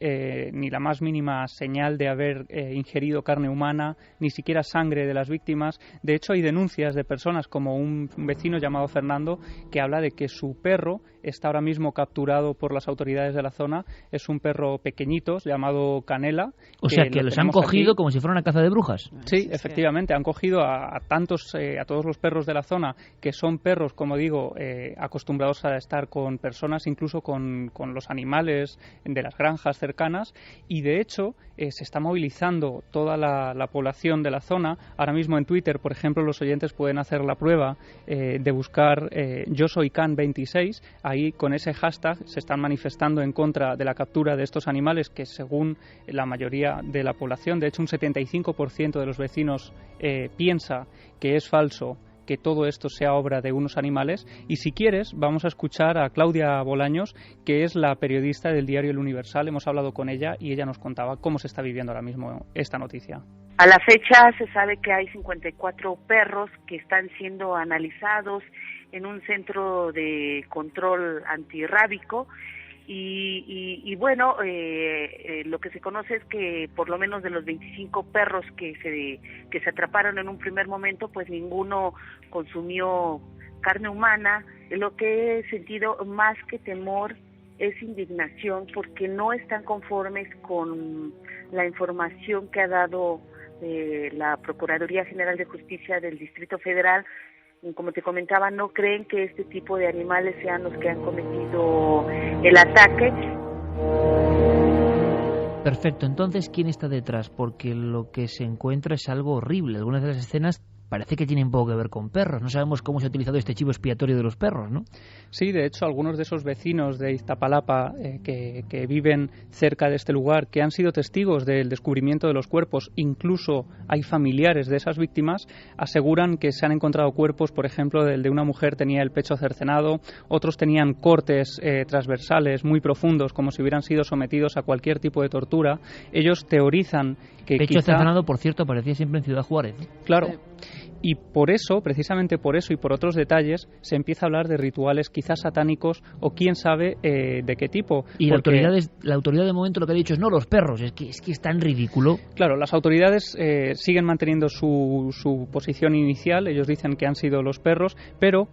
ni la más mínima señal de haber ingerido carne humana, ni siquiera sangre de las víctimas. De hecho, hay denuncias de personas como un vecino llamado Fernando que habla de que su perro está ahora mismo capturado por las autoridades de la zona. Es un perro pequeñito llamado Canela. O sea que los han cogido aquí como si fuera una caza de brujas. Sí, efectivamente, han cogido a todos los perros de la zona, que son perros, como digo, acostumbrados a estar con personas, incluso con los animales de las granjas cercanas, y de hecho se está movilizando toda la población de la zona. Ahora mismo en Twitter, por ejemplo, los oyentes pueden hacer la prueba de buscar Yo Soy Can 26, ahí con ese hashtag se están manifestando en contra de la captura de estos animales que, según la mayoría de la población, de hecho un 75% de los vecinos piensa que es falso que todo esto sea obra de unos animales. Y si quieres, vamos a escuchar a Claudia Bolaños, que es la periodista del diario El Universal. Hemos hablado con ella y ella nos contaba cómo se está viviendo ahora mismo esta noticia. A la fecha se sabe que hay 54 perros que están siendo analizados en un centro de control antirrábico. Y bueno, lo que se conoce es que por lo menos de los 25 perros que se atraparon en un primer momento, pues ninguno consumió carne humana. Lo que he sentido más que temor es indignación, porque no están conformes con la información que ha dado la Procuraduría General de Justicia del Distrito Federal. Como te comentaba, no creen que este tipo de animales sean los que han cometido el ataque. Perfecto, entonces, ¿quién está detrás? Porque lo que se encuentra es algo horrible. Algunas de las escenas parece que tienen poco que ver con perros. No sabemos cómo se ha utilizado este chivo expiatorio de los perros, ¿no? Sí, de hecho, algunos de esos vecinos de Iztapalapa que viven cerca de este lugar, que han sido testigos del descubrimiento de los cuerpos, incluso hay familiares de esas víctimas, aseguran que se han encontrado cuerpos, por ejemplo, el de una mujer tenía el pecho cercenado, otros tenían cortes transversales muy profundos, como si hubieran sido sometidos a cualquier tipo de tortura. Ellos teorizan que pecho cercenado, por cierto, aparecía siempre en Ciudad Juárez. Claro. Y por eso, precisamente por eso y por otros detalles, se empieza a hablar de rituales quizás satánicos o quién sabe de qué tipo. Y la autoridad de momento lo que ha dicho es no, los perros, es que es tan ridículo. Claro, las autoridades siguen manteniendo su posición inicial, ellos dicen que han sido los perros, pero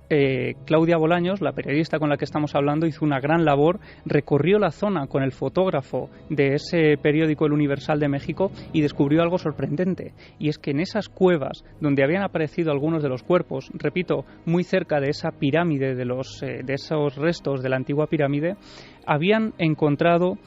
Claudia Bolaños, la periodista con la que estamos hablando, hizo una gran labor, recorrió la zona con el fotógrafo de ese periódico El Universal de México y descubrió algo sorprendente, y es que en esas cuevas donde habían aparecido algunos de los cuerpos, repito, muy cerca de esa pirámide, de esos restos de la antigua pirámide, habían encontrado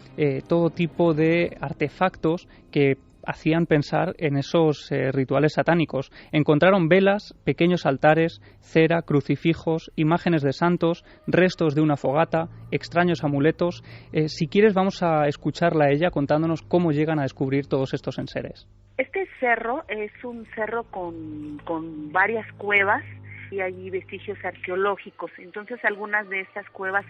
todo tipo de artefactos que hacían pensar en esos rituales satánicos. Encontraron velas, pequeños altares, cera, crucifijos, imágenes de santos, restos de una fogata, extraños amuletos. Si quieres, vamos a escucharla a ella contándonos cómo llegan a descubrir todos estos enseres. Este cerro es un cerro con varias cuevas y hay vestigios arqueológicos. Entonces, algunas de estas cuevas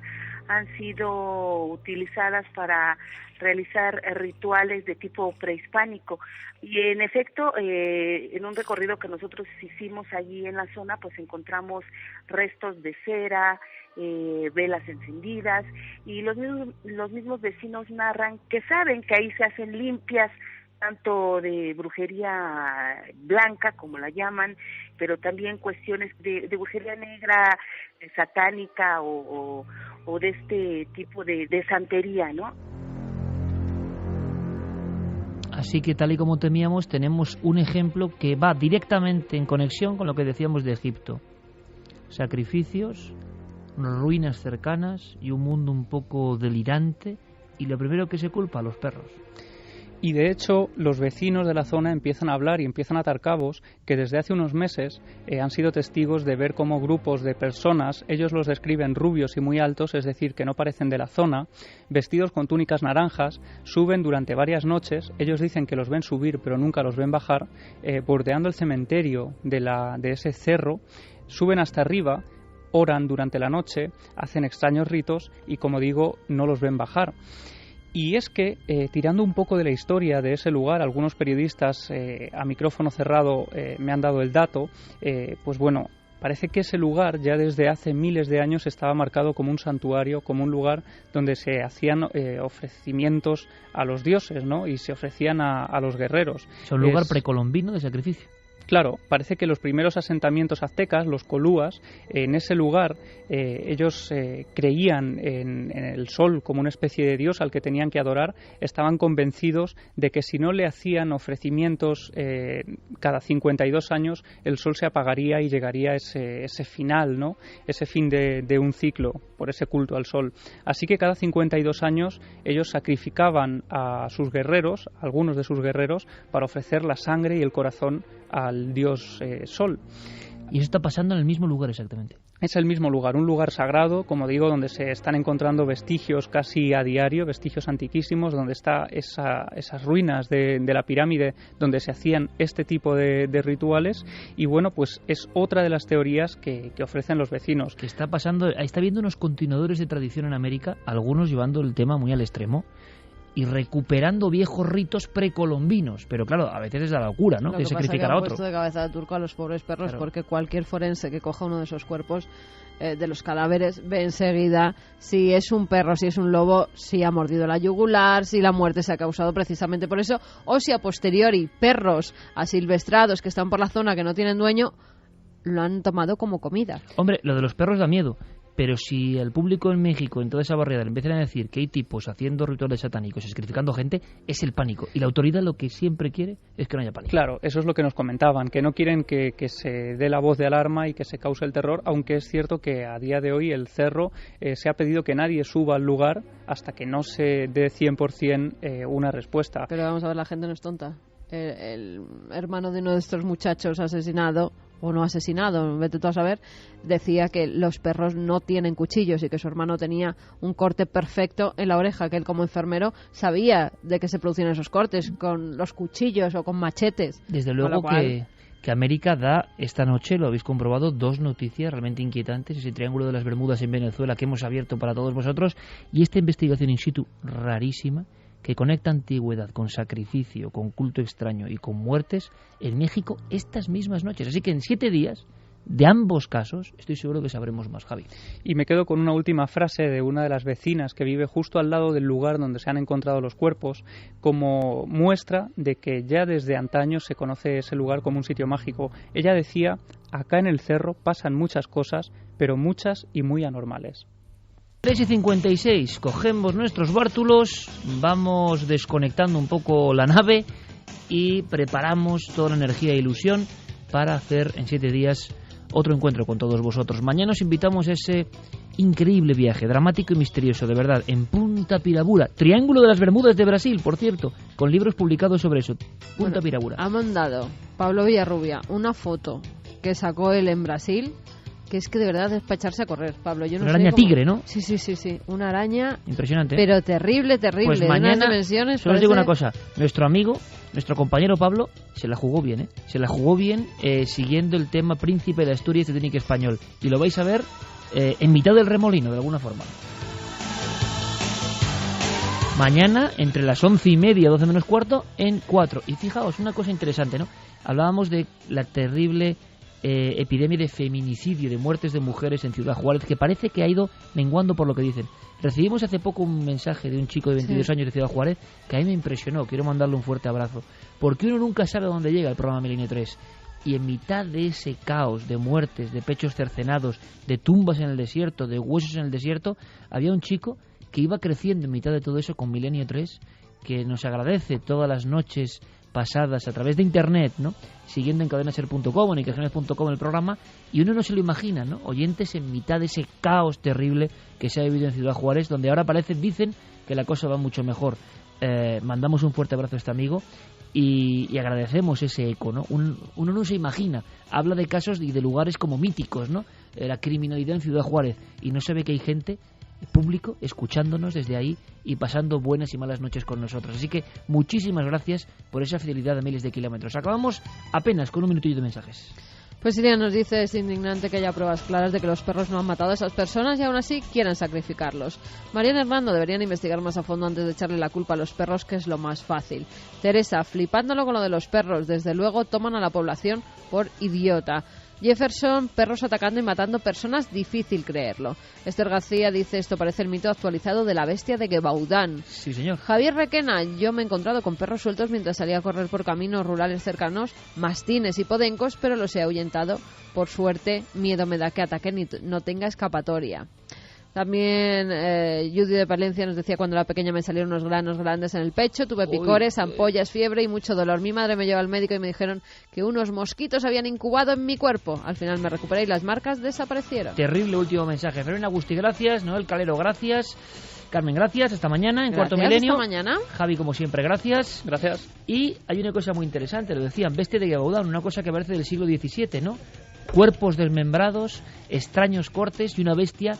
han sido utilizadas para realizar rituales de tipo prehispánico. Y en efecto, en un recorrido que nosotros hicimos allí en la zona, pues encontramos restos de cera, velas encendidas, y los mismos vecinos narran que saben que ahí se hacen limpias, tanto de brujería blanca, como la llaman, pero también cuestiones de brujería negra, satánica o de este tipo de santería, ¿no? Así que, tal y como temíamos, tenemos un ejemplo que va directamente en conexión con lo que decíamos de Egipto. sacrificios, ruinas cercanas y un mundo un poco delirante, y lo primero que se culpa a los perros. Y de hecho los vecinos de la zona empiezan a hablar y empiezan a atar cabos que desde hace unos meses han sido testigos de ver cómo grupos de personas, ellos los describen rubios y muy altos, es decir, que no parecen de la zona, vestidos con túnicas naranjas, suben durante varias noches, ellos dicen que los ven subir pero nunca los ven bajar, bordeando el cementerio de ese cerro, suben hasta arriba, oran durante la noche, hacen extraños ritos y, como digo, no los ven bajar. Y es que, tirando un poco de la historia de ese lugar, algunos periodistas a micrófono cerrado me han dado el dato, pues bueno, parece que ese lugar ya desde hace miles de años estaba marcado como un santuario, como un lugar donde se hacían ofrecimientos a los dioses, ¿no? Y se ofrecían a los guerreros. Es un lugar precolombino de sacrificio. Claro, parece que los primeros asentamientos aztecas, los colúas, en ese lugar ellos creían en el sol como una especie de dios al que tenían que adorar, estaban convencidos de que si no le hacían ofrecimientos cada 52 años, el sol se apagaría y llegaría ese final, ¿no? Ese fin de un ciclo por ese culto al sol. Así que cada 52 años ellos sacrificaban a sus guerreros, algunos de sus guerreros, para ofrecer la sangre y el corazón al dios Sol. Y eso está pasando en el mismo lugar exactamente. Es el mismo lugar, un lugar sagrado, como digo, donde se están encontrando vestigios casi a diario, vestigios antiquísimos, donde está esas ruinas de la pirámide donde se hacían este tipo de rituales. Y bueno, pues es otra de las teorías que ofrecen los vecinos. Que está pasando, está habiendo unos continuadores de tradición en América, algunos llevando el tema muy al extremo y recuperando viejos ritos precolombinos, pero claro, a veces es la locura, ¿no? Que sacrificar a otro. Puesto de cabeza de turco a los pobres perros, claro. Porque cualquier forense que coja uno de esos cuerpos de los cadáveres ve enseguida si es un perro, si es un lobo, si ha mordido la yugular, si la muerte se ha causado precisamente por eso, o si a posteriori perros asilvestrados que están por la zona que no tienen dueño lo han tomado como comida. Hombre, lo de los perros da miedo. Pero si el público en México, en toda esa barriada, le empiezan a decir que hay tipos haciendo rituales satánicos y sacrificando gente, es el pánico. Y la autoridad lo que siempre quiere es que no haya pánico. Claro, eso es lo que nos comentaban, que no quieren que se dé la voz de alarma y que se cause el terror, aunque es cierto que a día de hoy el cerro se ha pedido que nadie suba al lugar hasta que no se dé 100% una respuesta. Pero vamos a ver, la gente no es tonta. El hermano de uno de estos muchachos asesinado, o no asesinado, vete tú a saber, decía que los perros no tienen cuchillos y que su hermano tenía un corte perfecto en la oreja, que él como enfermero sabía de qué se producían esos cortes, con los cuchillos o con machetes. Desde luego que América da esta noche, lo habéis comprobado, dos noticias realmente inquietantes, ese Triángulo de las Bermudas en Venezuela que hemos abierto para todos vosotros, y esta investigación in situ rarísima que conecta antigüedad con sacrificio, con culto extraño y con muertes en México estas mismas noches. Así que en 7 días, de ambos casos, estoy seguro que sabremos más, Javi. Y me quedo con una última frase de una de las vecinas que vive justo al lado del lugar donde se han encontrado los cuerpos, como muestra de que ya desde antaño se conoce ese lugar como un sitio mágico. Ella decía, acá en el cerro pasan muchas cosas, pero muchas y muy anormales. 3:56, cogemos nuestros bártulos, vamos desconectando un poco la nave y preparamos toda la energía e ilusión para hacer en 7 días otro encuentro con todos vosotros. Mañana os invitamos a ese increíble viaje, dramático y misterioso, de verdad, en Punta Pirabura, Triángulo de las Bermudas de Brasil, por cierto, con libros publicados sobre eso. Punta Pirabura. Ha mandado Pablo Villarrubia una foto que sacó él en Brasil, que es que de verdad es para echarse a correr, Pablo. Yo no una araña cómo... tigre, ¿no? Sí. Una araña... Impresionante. Pero terrible. Pues mañana, de unas dimensiones, solo os digo una cosa. Nuestro amigo, nuestro compañero Pablo, se la jugó bien, ¿eh? Se la jugó bien siguiendo el tema Príncipe de Asturias de técnica español. Y lo vais a ver en mitad del remolino, de alguna forma. Mañana, entre las 11:30 y 12 menos cuarto, en 4. Y fijaos, una cosa interesante, ¿no? Hablábamos de la terrible... epidemia de feminicidio, de muertes de mujeres en Ciudad Juárez, que parece que ha ido menguando por lo que dicen. Recibimos hace poco un mensaje de un chico de 22 años de Ciudad Juárez que a mí me impresionó, quiero mandarle un fuerte abrazo, porque uno nunca sabe a dónde llega el programa Milenio 3, y en mitad de ese caos de muertes, de pechos cercenados, de tumbas en el desierto, de huesos en el desierto, había un chico que iba creciendo en mitad de todo eso con Milenio 3, que nos agradece todas las noches pasadas a través de internet, ¿no? Siguiendo en cadenaser.com, en ikerjiménez.com el programa, y uno no se lo imagina, ¿no? Oyentes en mitad de ese caos terrible que se ha vivido en Ciudad Juárez, donde ahora dicen que la cosa va mucho mejor. Mandamos un fuerte abrazo a este amigo y agradecemos ese eco, ¿no? Uno no se imagina, habla de casos y de lugares como míticos, ¿no? La criminalidad en Ciudad Juárez, y no se ve que hay gente, público, escuchándonos desde ahí y pasando buenas y malas noches con nosotros. Así que muchísimas gracias por esa fidelidad de miles de kilómetros. Acabamos apenas con un minutillo de mensajes. Pues Iria nos dice, es indignante que haya pruebas claras de que los perros no han matado a esas personas y aún así quieran sacrificarlos. Mariana Hernando, deberían investigar más a fondo antes de echarle la culpa a los perros, que es lo más fácil. Teresa, flipándolo con lo de los perros, desde luego toman a la población por idiota. Jefferson, perros atacando y matando personas, difícil creerlo. Esther García dice, esto parece el mito actualizado de la bestia de Gebaudán. Sí, señor. Javier Requena, yo me he encontrado con perros sueltos mientras salía a correr por caminos rurales cercanos, mastines y podencos, pero los he ahuyentado. Por suerte, miedo me da que ataquen y no tenga escapatoria. También Judy de Palencia nos decía, cuando era pequeña me salieron unos granos grandes en el pecho, tuve picores, ampollas, fiebre y mucho dolor. Mi madre me llevó al médico y me dijeron que unos mosquitos habían incubado en mi cuerpo. Al final me recuperé y las marcas desaparecieron. Terrible último mensaje. Fermín Agusti, gracias. Noel Calero, gracias. Carmen, gracias. Hasta mañana en Cuarto Milenio. Hasta mañana. Javi, como siempre, gracias. Gracias. Y hay una cosa muy interesante, lo decían, bestia de Gebaudán, una cosa que parece del siglo XVII, ¿no? Cuerpos desmembrados, extraños cortes y una bestia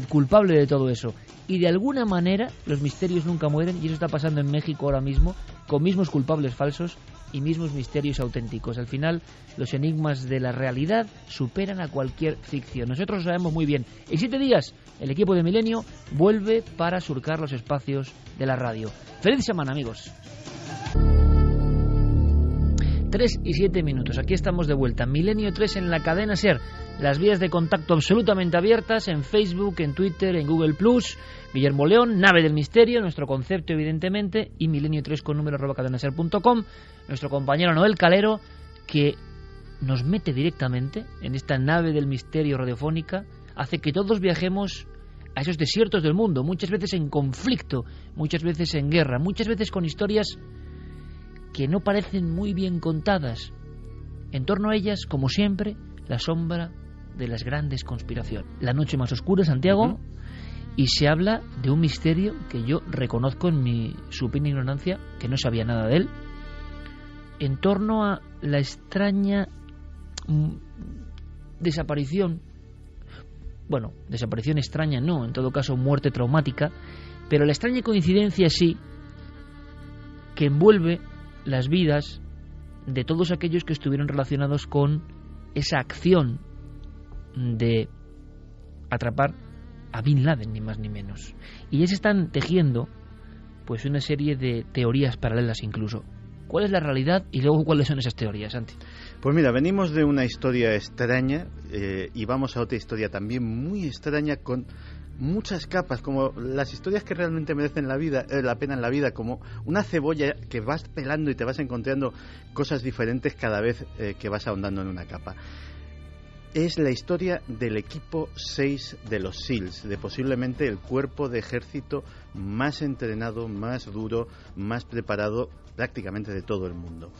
culpable de todo eso. Y de alguna manera los misterios nunca mueren, y eso está pasando en México ahora mismo, con mismos culpables falsos y mismos misterios auténticos. Al final, los enigmas de la realidad superan a cualquier ficción. Nosotros lo sabemos muy bien. En 7 días, el equipo de Milenio vuelve para surcar los espacios de la radio. ¡Feliz semana, amigos! 3 y 7 minutos. Aquí estamos de vuelta. Milenio 3 en la cadena SER. Las vías de contacto absolutamente abiertas en Facebook, en Twitter, en Google+. Guillermo León, Nave del Misterio, nuestro concepto evidentemente, y Milenio 3 con número @cadenaser.com. Nuestro compañero Noel Calero, que nos mete directamente en esta nave del misterio radiofónica, hace que todos viajemos a esos desiertos del mundo, muchas veces en conflicto, muchas veces en guerra, muchas veces con historias que no parecen muy bien contadas. En torno a ellas, como siempre, la sombra de las grandes conspiraciones. La noche más oscura, Santiago, y se habla de un misterio que yo reconozco en mi supina ignorancia, que no sabía nada de él, en torno a la extraña desaparición, bueno, desaparición extraña no, en todo caso muerte traumática, pero la extraña coincidencia sí, que envuelve las vidas de todos aquellos que estuvieron relacionados con esa acción de atrapar a Bin Laden, ni más ni menos. Y ya se están tejiendo pues una serie de teorías paralelas incluso. ¿Cuál es la realidad y luego cuáles son esas teorías, Santi? Pues mira, venimos de una historia extraña y vamos a otra historia también muy extraña con muchas capas, como las historias que realmente merecen la pena en la vida, como una cebolla que vas pelando y te vas encontrando cosas diferentes cada vez que vas ahondando en una capa. Es la historia del equipo 6 de los SEALs, de posiblemente el cuerpo de ejército más entrenado, más duro, más preparado prácticamente de todo el mundo.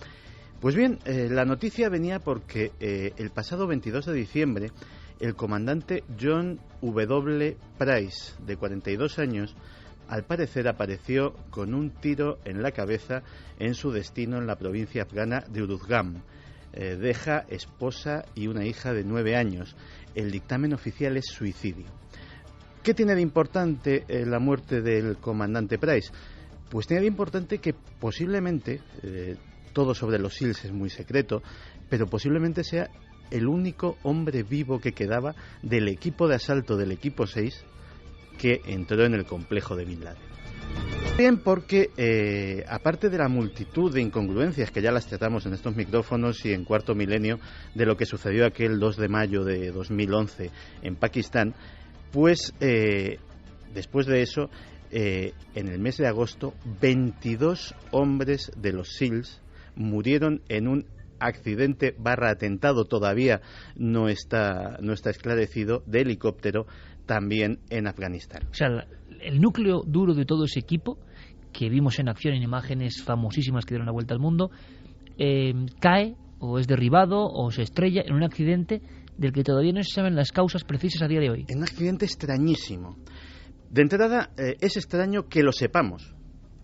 Pues bien, la noticia venía porque el pasado 22 de diciembre el comandante John W. Price, de 42 años, al parecer apareció con un tiro en la cabeza en su destino en la provincia afgana de Uruzgan. Deja esposa y una hija de 9 años. El dictamen oficial es suicidio. ¿Qué tiene de importante la muerte del comandante Price? Pues tiene de importante que posiblemente, todo sobre los SEALs es muy secreto, pero posiblemente sea el único hombre vivo que quedaba del equipo de asalto del equipo 6 que entró en el complejo de Bin Laden. Bien, porque aparte de la multitud de incongruencias que ya las tratamos en estos micrófonos y en Cuarto Milenio de lo que sucedió aquel 2 de mayo de 2011 en Pakistán, pues después de eso, en el mes de agosto, 22 hombres de los SEALs murieron en un accidente / atentado, todavía no está esclarecido, de helicóptero también en Afganistán. O sea, el núcleo duro de todo ese equipo que vimos en acción en imágenes famosísimas que dieron la vuelta al mundo, cae o es derribado o se estrella en un accidente del que todavía no se saben las causas precisas a día de hoy. En un accidente extrañísimo. De entrada, es extraño que lo sepamos,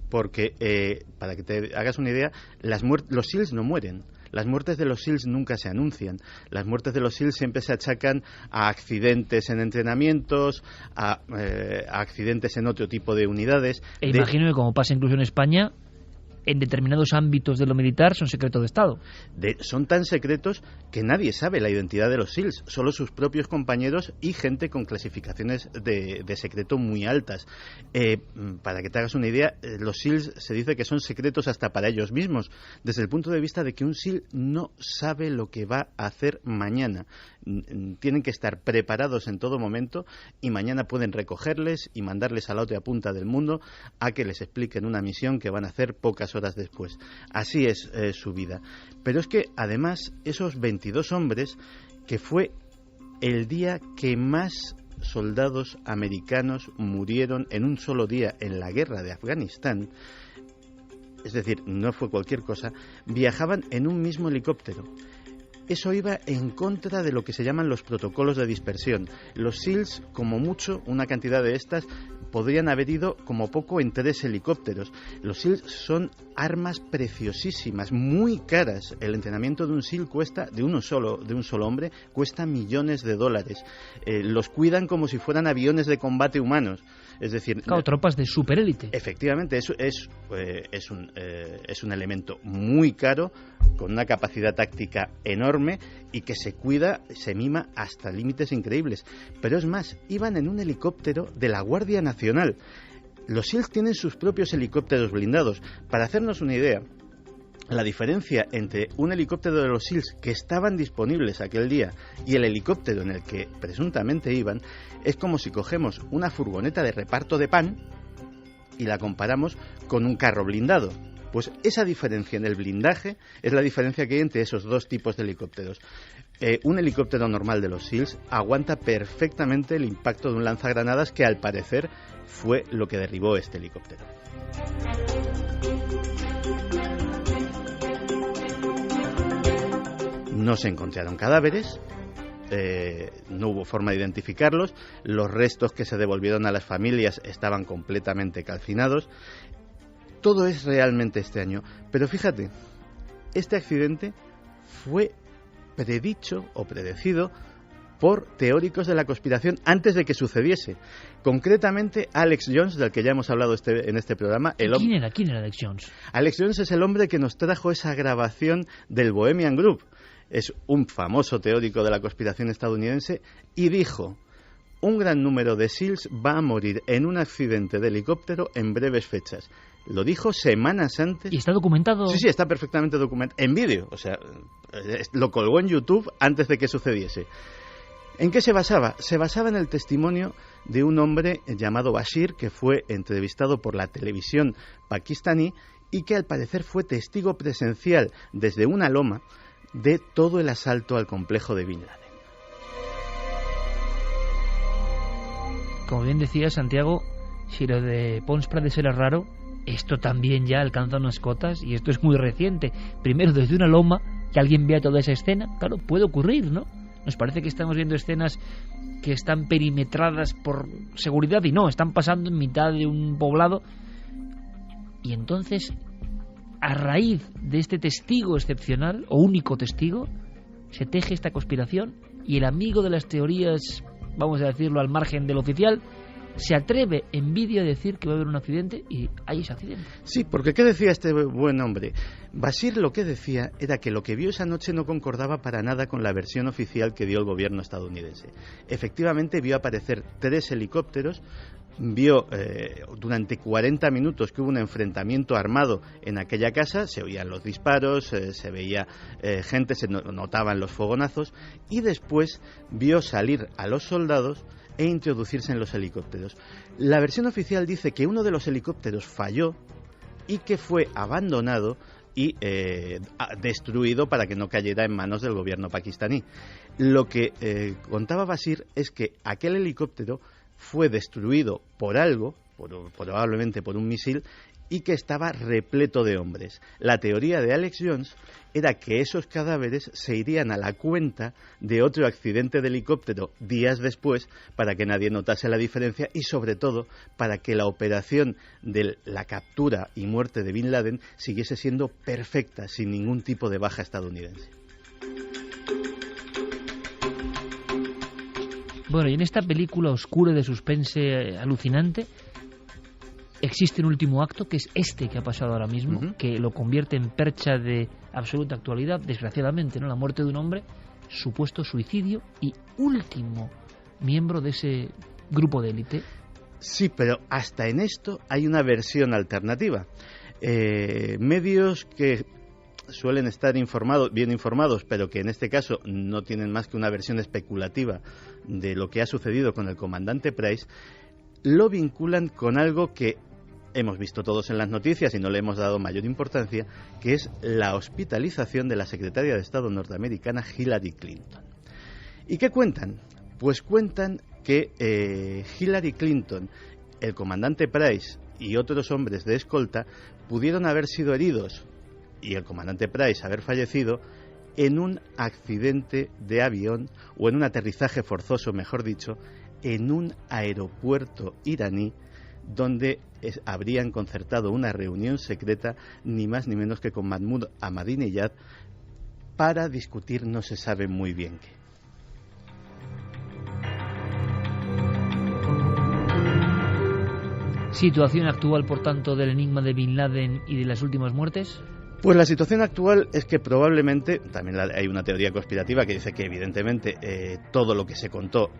porque, para que te hagas una idea, los SEALs no mueren. Las muertes de los SEALs nunca se anuncian. Las muertes de los SEALs siempre se achacan a accidentes en entrenamientos, a accidentes en otro tipo de unidades. Imagino que, como pasa incluso en España, en determinados ámbitos de lo militar son secretos de Estado. Son tan secretos que nadie sabe la identidad de los SEALs, solo sus propios compañeros y gente con clasificaciones de secreto muy altas. Para que te hagas una idea, los SEALs se dice que son secretos hasta para ellos mismos, desde el punto de vista de que un SEAL no sabe lo que va a hacer mañana. Tienen que estar preparados en todo momento y mañana pueden recogerles y mandarles a la otra punta del mundo a que les expliquen una misión que van a hacer pocas horas después. Así es su vida. Pero es que además esos 22 hombres, que fue el día que más soldados americanos murieron en un solo día en la guerra de Afganistán, es decir, no fue cualquier cosa, viajaban en un mismo helicóptero. Eso iba en contra de lo que se llaman los protocolos de dispersión. Los SEALs, como mucho, una cantidad de estas, podrían haber ido como poco en 3 helicópteros. Los SEALs son armas preciosísimas, muy caras. El entrenamiento de un SEAL cuesta, de un solo hombre, cuesta millones de dólares. Los cuidan como si fueran aviones de combate humanos. Es decir, claro, tropas de superélite. Efectivamente, es un elemento muy caro, con una capacidad táctica enorme y que se cuida, se mima hasta límites increíbles. Pero es más, iban en un helicóptero de la Guardia Nacional. Los SEALs tienen sus propios helicópteros blindados. Para hacernos una idea, la diferencia entre un helicóptero de los SEALs que estaban disponibles aquel día y el helicóptero en el que presuntamente iban es como si cogemos una furgoneta de reparto de pan y la comparamos con un carro blindado. Pues esa diferencia en el blindaje es la diferencia que hay entre esos dos tipos de helicópteros. Un helicóptero normal de los SEALs aguanta perfectamente el impacto de un lanzagranadas, que al parecer fue lo que derribó este helicóptero. No se encontraron cadáveres, no hubo forma de identificarlos, los restos que se devolvieron a las familias estaban completamente calcinados. Todo es realmente extraño, pero fíjate, este accidente fue predicho o predecido por teóricos de la conspiración antes de que sucediese. Concretamente, Alex Jones, del que ya hemos hablado en este programa. ¿Quién era Alex Jones? Alex Jones es el hombre que nos trajo esa grabación del Bohemian Group. Es un famoso teórico de la conspiración estadounidense y dijo: un gran número de SEALs va a morir en un accidente de helicóptero en breves fechas. Lo dijo semanas antes. ¿Y está documentado? Sí, está perfectamente documentado. En vídeo, o sea, lo colgó en YouTube antes de que sucediese. ¿En qué se basaba? Se basaba en el testimonio de un hombre llamado Bashir, que fue entrevistado por la televisión pakistaní y que al parecer fue testigo presencial desde una loma de todo el asalto al complejo de Bin Laden. Como bien decía Santiago, si lo de Pons Prades era raro, esto también ya alcanza unas cotas, y esto es muy reciente. Primero, desde una loma, que alguien vea toda esa escena, claro, puede ocurrir, ¿no? Nos parece que estamos viendo escenas que están perimetradas por seguridad, y no, están pasando en mitad de un poblado. Y entonces, a raíz de este testigo excepcional, o único testigo, se teje esta conspiración, y el amigo de las teorías, vamos a decirlo al margen del oficial, se atreve en vídeo a decir que va a haber un accidente, y hay ese accidente. Sí, porque ¿qué decía este buen hombre? Bashir lo que decía era que lo que vio esa noche no concordaba para nada con la versión oficial que dio el gobierno estadounidense. Efectivamente vio aparecer 3 helicópteros, vio durante 40 minutos que hubo un enfrentamiento armado en aquella casa, se oían los disparos, se veía gente, se notaban los fogonazos, y después vio salir a los soldados e introducirse en los helicópteros. La versión oficial dice que uno de los helicópteros falló y que fue abandonado y destruido para que no cayera en manos del gobierno pakistaní. Lo que contaba Bashir es que aquel helicóptero fue destruido por algo, probablemente por un misil, y que estaba repleto de hombres. La teoría de Alex Jones era que esos cadáveres se irían a la cuenta de otro accidente de helicóptero días después para que nadie notase la diferencia y sobre todo para que la operación de la captura y muerte de Bin Laden siguiese siendo perfecta, sin ningún tipo de baja estadounidense. Bueno, y en esta película oscura de suspense alucinante existe un último acto, que es este que ha pasado ahora mismo, que lo convierte en percha de absoluta actualidad, desgraciadamente, ¿no? La muerte de un hombre, supuesto suicidio y último miembro de ese grupo de élite. Sí, pero hasta en esto hay una versión alternativa. Medios que suelen estar bien informados, pero que en este caso no tienen más que una versión especulativa de lo que ha sucedido con el comandante Price, lo vinculan con algo que hemos visto todos en las noticias y no le hemos dado mayor importancia, que es la hospitalización de la secretaria de Estado norteamericana Hillary Clinton. ¿Y qué cuentan? Pues cuentan que Hillary Clinton, el comandante Price y otros hombres de escolta pudieron haber sido heridos y el comandante Price haber fallecido en un accidente de avión o en un aterrizaje forzoso, mejor dicho, en un aeropuerto iraní donde habrían concertado una reunión secreta ni más ni menos que con Mahmoud Ahmadinejad para discutir no se sabe muy bien qué. ¿Situación actual, por tanto, del enigma de Bin Laden y de las últimas muertes? Pues la situación actual es que probablemente, también hay una teoría conspirativa que dice que evidentemente todo lo que se contó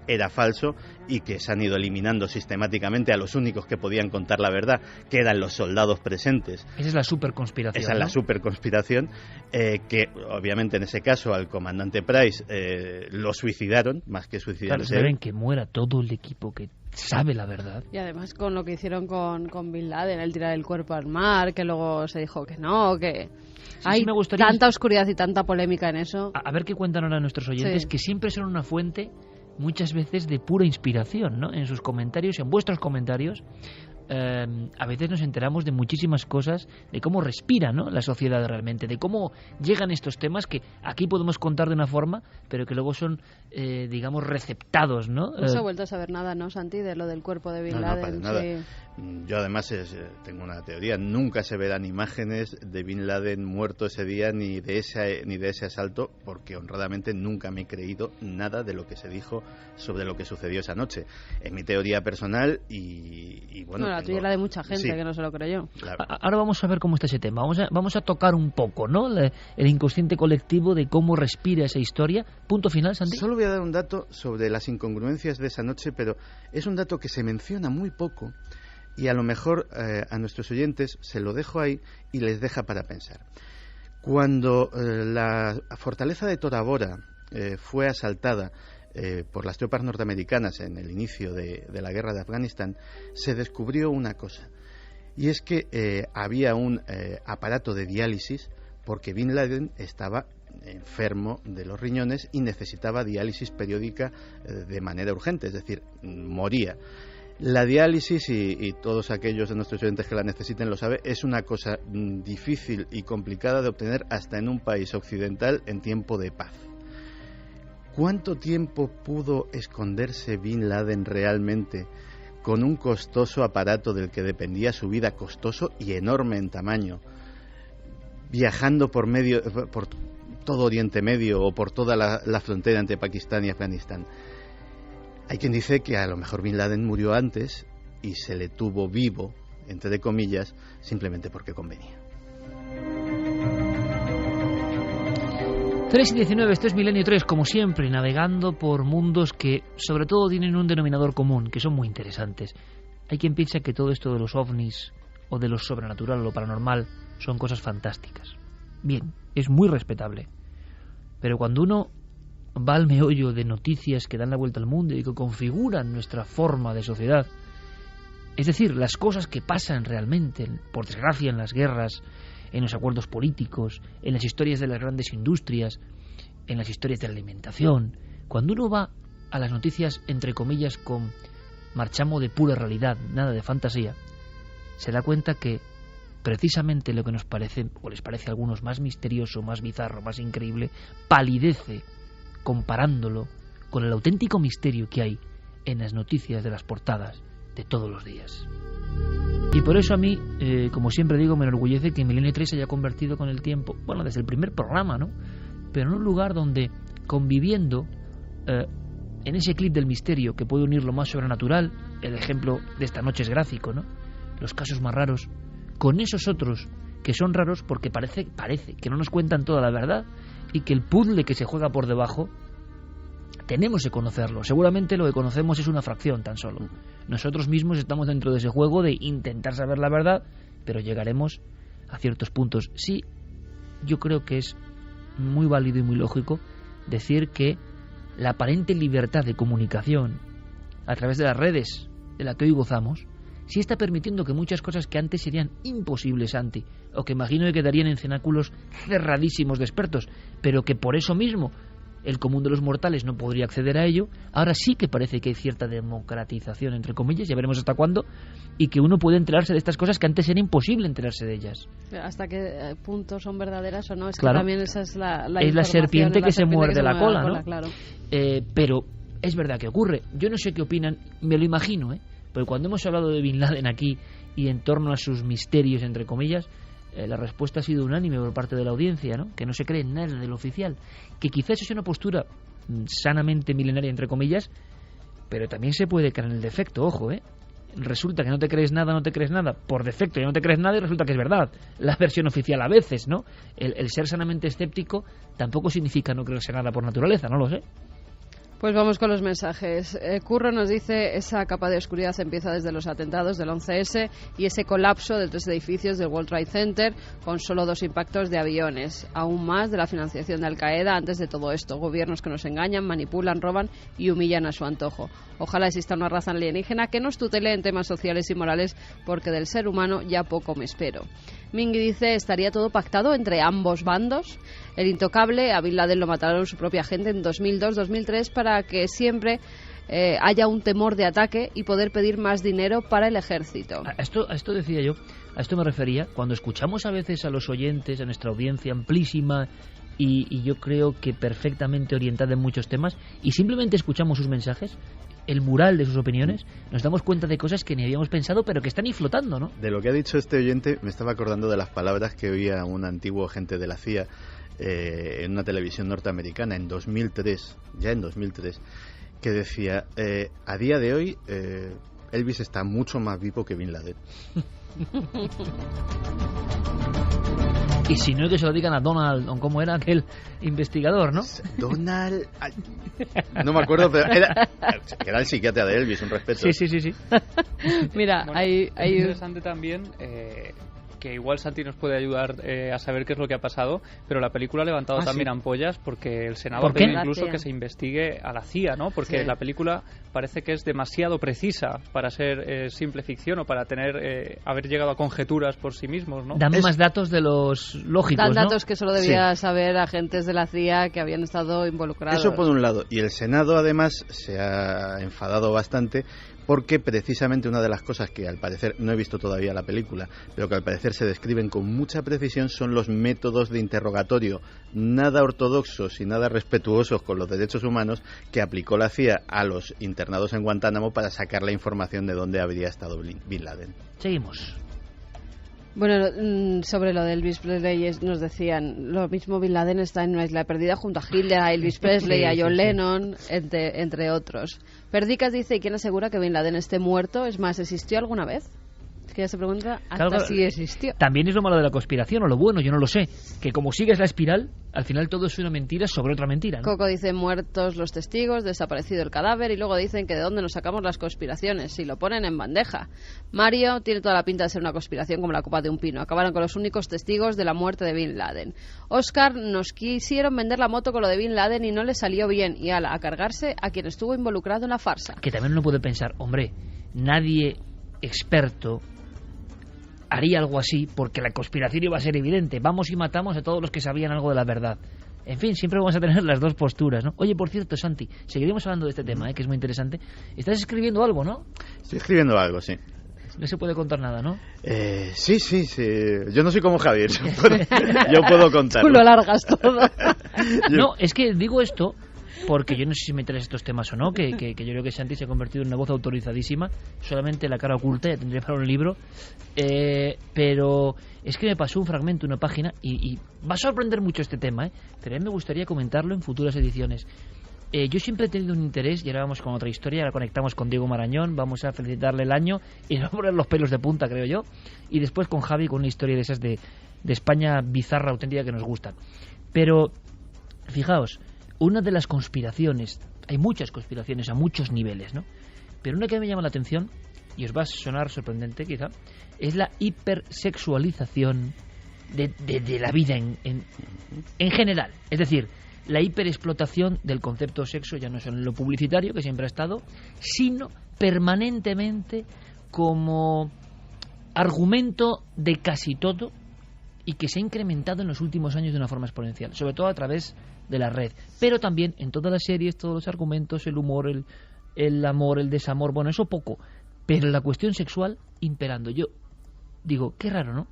era falso y que se han ido eliminando sistemáticamente a los únicos que podían contar la verdad, que eran los soldados presentes. Esa es la superconspiración. Esa es la superconspiración, que obviamente en ese caso al comandante Price lo suicidaron, más que suicidarse. Claro, deben que muera todo el equipo que sabe la verdad. Y además con lo que hicieron con Bin Laden, el tirar el cuerpo al mar, que luego se dijo que no, que hay tanta oscuridad y tanta polémica en eso. A ver qué cuentan ahora nuestros oyentes, que siempre son una fuente muchas veces de pura inspiración, ¿no? En sus comentarios, en vuestros comentarios, a veces nos enteramos de muchísimas cosas, de cómo respira, ¿no?, la sociedad realmente, de cómo llegan estos temas que aquí podemos contar de una forma, pero que luego son, digamos, receptados, ¿no? No se ha vuelto a saber nada, ¿no, Santi, de lo del cuerpo de Bin Laden? No, para nada. Yo además tengo una teoría, nunca se verán imágenes de Bin Laden muerto ese día ni de ese asalto, porque honradamente nunca me he creído nada de lo que se dijo sobre lo que sucedió esa noche. Es mi teoría personal y bueno... la tuya y la de mucha gente que no se lo creyó. Ahora vamos a ver cómo está ese tema. Vamos a tocar un poco, ¿no?, el inconsciente colectivo de cómo respira esa historia. Punto final, Santi. Solo voy a dar un dato sobre las incongruencias de esa noche, pero es un dato que se menciona muy poco y a lo mejor a nuestros oyentes se lo dejo ahí y les deja para pensar. Cuando la fortaleza de Tora Bora fue asaltada por las tropas norteamericanas en el inicio de la guerra de Afganistán, se descubrió una cosa, y es que había un aparato de diálisis porque Bin Laden estaba enfermo de los riñones y necesitaba diálisis periódica de manera urgente, es decir, moría. La diálisis, y todos aquellos de nuestros oyentes que la necesiten lo saben, es una cosa difícil y complicada de obtener hasta en un país occidental en tiempo de paz. ¿Cuánto tiempo pudo esconderse Bin Laden realmente con un costoso aparato del que dependía su vida, costoso y enorme en tamaño, viajando por todo Oriente Medio o por toda la frontera entre Pakistán y Afganistán? Hay quien dice que a lo mejor Bin Laden murió antes y se le tuvo vivo, entre comillas, simplemente porque convenía. 3:19, esto es Milenio 3, como siempre, navegando por mundos que sobre todo tienen un denominador común, que son muy interesantes. Hay quien piensa que todo esto de los ovnis o de lo sobrenatural o lo paranormal son cosas fantásticas. Bien, es muy respetable. Pero cuando uno va al meollo de noticias que dan la vuelta al mundo y que configuran nuestra forma de sociedad, es decir, las cosas que pasan realmente, por desgracia, en las guerras, en los acuerdos políticos, en las historias de las grandes industrias, en las historias de la alimentación, cuando uno va a las noticias, entre comillas, con marchamo de pura realidad, nada de fantasía, se da cuenta que precisamente lo que nos parece, o les parece a algunos más misterioso, más bizarro, más increíble, palidece comparándolo con el auténtico misterio que hay en las noticias de las portadas de todos los días. Y por eso a mí, como siempre digo, me enorgullece que Milenio 3 se haya convertido con el tiempo, bueno, desde el primer programa, ¿no?, pero en un lugar donde, conviviendo en ese clip del misterio que puede unir lo más sobrenatural, el ejemplo de esta noche es gráfico, ¿no?, los casos más raros, con esos otros que son raros porque parece que no nos cuentan toda la verdad y que el puzzle que se juega por debajo tenemos que conocerlo. Seguramente lo que conocemos es una fracción tan solo. Nosotros mismos estamos dentro de ese juego de intentar saber la verdad, pero llegaremos a ciertos puntos. Sí, yo creo que es muy válido y muy lógico decir que la aparente libertad de comunicación a través de las redes de la que hoy gozamos sí está permitiendo que muchas cosas que antes serían imposibles, Santi, o que imagino que quedarían en cenáculos cerradísimos de expertos, pero que por eso mismo el común de los mortales no podría acceder a ello, ahora sí que parece que hay cierta democratización, entre comillas, ya veremos hasta cuándo, y que uno puede enterarse de estas cosas que antes era imposible enterarse de ellas. ¿Hasta qué punto son verdaderas o no? Es claro, que también esa es la es la serpiente que se muerde la cola, ¿no? Claro. Pero es verdad que ocurre. Yo no sé qué opinan, me lo imagino, porque cuando hemos hablado de Bin Laden aquí y en torno a sus misterios, entre comillas, la respuesta ha sido unánime por parte de la audiencia, ¿no?, que no se cree nada de lo oficial, que quizás es una postura sanamente milenaria, entre comillas, pero también se puede caer en el defecto, ojo, resulta que no te crees nada, por defecto ya no te crees nada y resulta que es verdad, la versión oficial a veces, ¿no? El ser sanamente escéptico tampoco significa no creerse nada por naturaleza, no lo sé. Pues vamos con los mensajes. Curro nos dice, esa capa de oscuridad empieza desde los atentados del 11S y ese colapso de 3 edificios del World Trade Center con solo 2 impactos de aviones. Aún más de la financiación de Al-Qaeda antes de todo esto. Gobiernos que nos engañan, manipulan, roban y humillan a su antojo. Ojalá exista una raza alienígena que nos tutele en temas sociales y morales, porque del ser humano ya poco me espero. Mingui dice, ¿estaría todo pactado entre ambos bandos? El intocable, a Bin Laden lo mataron su propia gente en 2002-2003 para que siempre haya un temor de ataque y poder pedir más dinero para el ejército. A esto decía yo, a esto me refería, cuando escuchamos a veces a los oyentes, a nuestra audiencia amplísima y yo creo que perfectamente orientada en muchos temas, y simplemente escuchamos sus mensajes, el mural de sus opiniones, nos damos cuenta de cosas que ni habíamos pensado, pero que están ahí flotando, ¿no? De lo que ha dicho este oyente, me estaba acordando de las palabras que oía un antiguo agente de la CIA en una televisión norteamericana en 2003, que decía, a día de hoy Elvis está mucho más vivo que Bin Laden. Y si no, que se lo digan a Donald, o cómo era aquel investigador, ¿no? Donald... No me acuerdo, pero era el psiquiatra de Elvis, un respeto. Sí. Mira, bueno, hay... Es interesante también... que igual Santi nos puede ayudar a saber qué es lo que ha pasado, pero la película ha levantado también ampollas porque el Senado ha pedido incluso que se investigue a la CIA, ¿no? Porque la película parece que es demasiado precisa para ser simple ficción o para tener haber llegado a conjeturas por sí mismos, ¿no? Dame más datos de los lógicos, Dan datos que solo debía saber agentes de la CIA que habían estado involucrados. Eso por un lado. Y el Senado además se ha enfadado bastante porque precisamente una de las cosas que al parecer, no he visto todavía la película, pero que al parecer se describen con mucha precisión son los métodos de interrogatorio nada ortodoxos y nada respetuosos con los derechos humanos que aplicó la CIA a los internados en Guantánamo para sacar la información de dónde habría estado Bin Laden. Seguimos. Bueno, sobre lo de Elvis Presley nos decían, lo mismo Bin Laden está en una isla perdida junto a Hitler, a Elvis Presley, a John Lennon, entre otros. Perdicas dice, ¿y quién asegura que Bin Laden esté muerto? Es más, ¿existió alguna vez? Es que ya se pregunta hasta si existió. También es lo malo de la conspiración, o lo bueno, yo no lo sé, que como sigues la espiral, al final todo es una mentira sobre otra mentira, ¿no? Coco dice, muertos los testigos, desaparecido el cadáver, y luego dicen que de dónde nos sacamos las conspiraciones, si lo ponen en bandeja. Mario tiene toda la pinta de ser una conspiración como la copa de un pino. Acabaron con los únicos testigos de la muerte de Bin Laden. Oscar, nos quisieron vender la moto con lo de Bin Laden y no le salió bien, y a cargarse a quien estuvo involucrado en la farsa. Que también uno puede pensar, hombre, nadie experto haría algo así porque la conspiración iba a ser evidente. Vamos y matamos a todos los que sabían algo de la verdad. En fin, siempre vamos a tener las dos posturas, ¿no? Oye, por cierto, Santi, seguiremos hablando de este tema, que es muy interesante. Estás escribiendo algo, ¿no? Estoy escribiendo algo, sí. No se puede contar nada, ¿no? Sí. Yo no soy como Javier. Yo puedo contarlo. Tú lo largas todo. No, es que digo esto porque yo no sé si me interesa estos temas o no, que yo creo que Santi se ha convertido en una voz autorizadísima, solamente la cara oculta, ya tendría para un libro, pero es que me pasó un fragmento, una página, y va a sorprender mucho este tema, pero a mí me gustaría comentarlo en futuras ediciones. Yo siempre he tenido un interés, y ahora vamos con otra historia, ahora conectamos con Diego Marañón, vamos a felicitarle el año, y nos vamos a poner los pelos de punta, creo yo, y después con Javi con una historia de esas de España bizarra, auténtica, que nos gustan. Pero, fijaos, una de las conspiraciones, hay muchas conspiraciones a muchos niveles, ¿no? Pero una que me llama la atención, y os va a sonar sorprendente quizá, es la hipersexualización de la vida en general. Es decir, la hiperexplotación del concepto sexo, ya no solo en lo publicitario, que siempre ha estado, sino permanentemente como argumento de casi todo, y que se ha incrementado en los últimos años de una forma exponencial, sobre todo a través de la red, pero también en todas las series, todos los argumentos, el humor, el amor, el desamor, bueno, eso poco, pero la cuestión sexual imperando. Yo digo, qué raro, ¿no?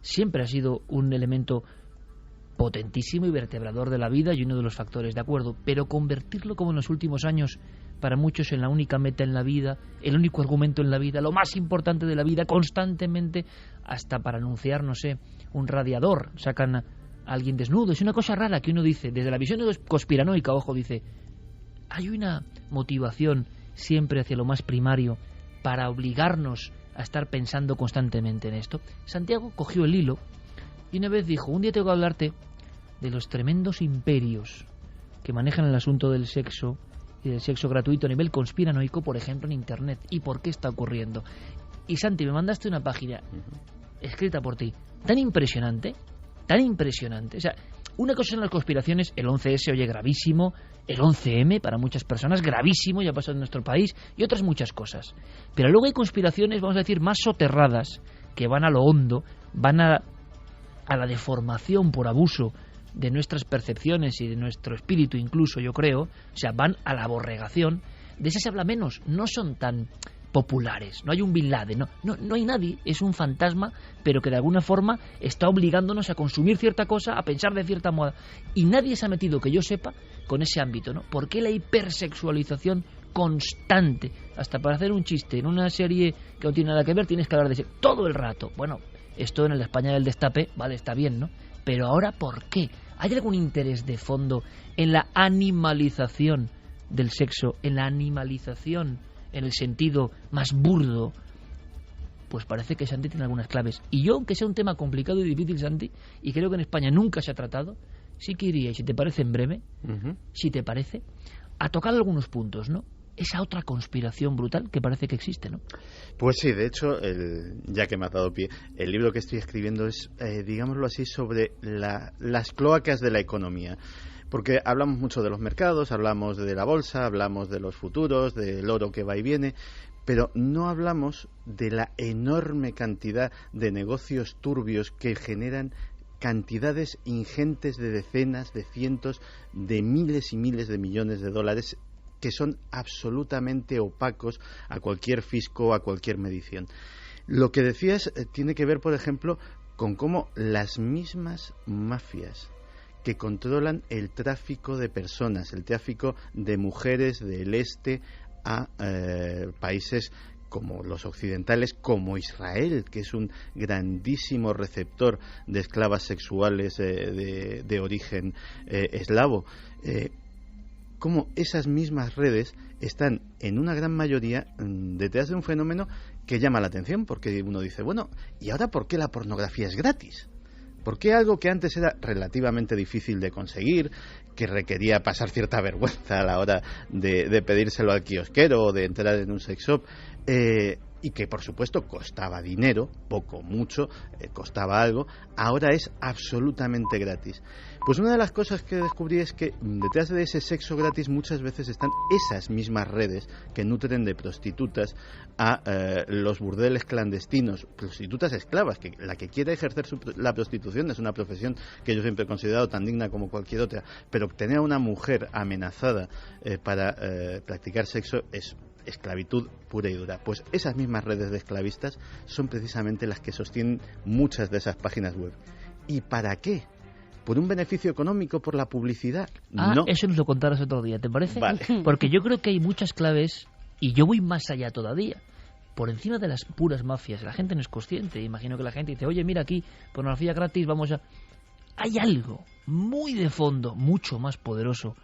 Siempre ha sido un elemento potentísimo y vertebrador de la vida y uno de los factores, de acuerdo, pero convertirlo como en los últimos años para muchos en la única meta en la vida, el único argumento en la vida, lo más importante de la vida, constantemente, hasta para anunciar, no sé, un radiador, sacan a alguien desnudo. Es una cosa rara que uno dice, desde la visión conspiranoica, ojo, dice, hay una motivación siempre hacia lo más primario para obligarnos a estar pensando constantemente en esto. Santiago cogió el hilo y una vez dijo, un día tengo que hablarte de los tremendos imperios que manejan el asunto del sexo y del sexo gratuito a nivel conspiranoico, por ejemplo, en Internet, y por qué está ocurriendo. Y Santi, me mandaste una página escrita por ti, tan impresionante, o sea, una cosa son las conspiraciones, el 11S, oye, gravísimo, el 11M, para muchas personas, gravísimo, ya ha pasado en nuestro país, y otras muchas cosas. Pero luego hay conspiraciones, vamos a decir, más soterradas, que van a lo hondo, van a la deformación por abuso de nuestras percepciones y de nuestro espíritu incluso, yo creo, o sea, van a la aborregación. De esas se habla menos, no son tan populares, no hay un Bin Laden, no hay nadie, es un fantasma, pero que de alguna forma está obligándonos a consumir cierta cosa, a pensar de cierta moda, y nadie se ha metido, que yo sepa, con ese ámbito, ¿no? ¿Por qué la hipersexualización constante? Hasta para hacer un chiste en una serie que no tiene nada que ver tienes que hablar de sexo todo el rato. Bueno, esto en la España del destape, vale, está bien, ¿no? Pero ahora, ¿por qué? ¿Hay algún interés de fondo en la animalización del sexo, en la animalización en el sentido más burdo? Pues parece que Santi tiene algunas claves. Y yo, aunque sea un tema complicado y difícil, Santi, y creo que en España nunca se ha tratado, sí que iría, y si te parece en breve, si te parece, a tocar algunos puntos, ¿no? Esa otra conspiración brutal que parece que existe, ¿no? Pues sí, de hecho, ya que me ha dado pie, el libro que estoy escribiendo es, digámoslo así, sobre las cloacas de la economía. Porque hablamos mucho de los mercados, hablamos de la bolsa, hablamos de los futuros, del oro que va y viene, pero no hablamos de la enorme cantidad de negocios turbios que generan cantidades ingentes de decenas, de cientos, de miles y miles de millones de dólares que son absolutamente opacos a cualquier fisco, a cualquier medición. Lo que decías tiene que ver, por ejemplo, con cómo las mismas mafias que controlan el tráfico de personas, el tráfico de mujeres del este a países como los occidentales, como Israel, que es un grandísimo receptor de esclavas sexuales de origen eslavo, cómo esas mismas redes están en una gran mayoría detrás de un fenómeno que llama la atención, porque uno dice, bueno, ¿y ahora por qué la pornografía es gratis? ¿Por qué algo que antes era relativamente difícil de conseguir, que requería pasar cierta vergüenza a la hora de pedírselo al kiosquero o de entrar en un sex shop, y que por supuesto costaba dinero, poco, mucho, costaba algo, ahora es absolutamente gratis? Pues una de las cosas que descubrí es que detrás de ese sexo gratis muchas veces están esas mismas redes que nutren de prostitutas a los burdeles clandestinos, prostitutas esclavas, que la que quiera ejercer la prostitución es una profesión que yo siempre he considerado tan digna como cualquier otra, pero obtener a una mujer amenazada para practicar sexo es esclavitud pura y dura. Pues esas mismas redes de esclavistas son precisamente las que sostienen muchas de esas páginas web. ¿Y para qué? ¿Por un beneficio económico, por la publicidad? No. Eso nos lo contarás otro día, ¿te parece? Vale. Porque yo creo que hay muchas claves, y yo voy más allá todavía. Por encima de las puras mafias, la gente no es consciente. Imagino que la gente dice, oye, mira aquí, pornografía gratis, vamos a... Hay algo muy de fondo, mucho más poderoso,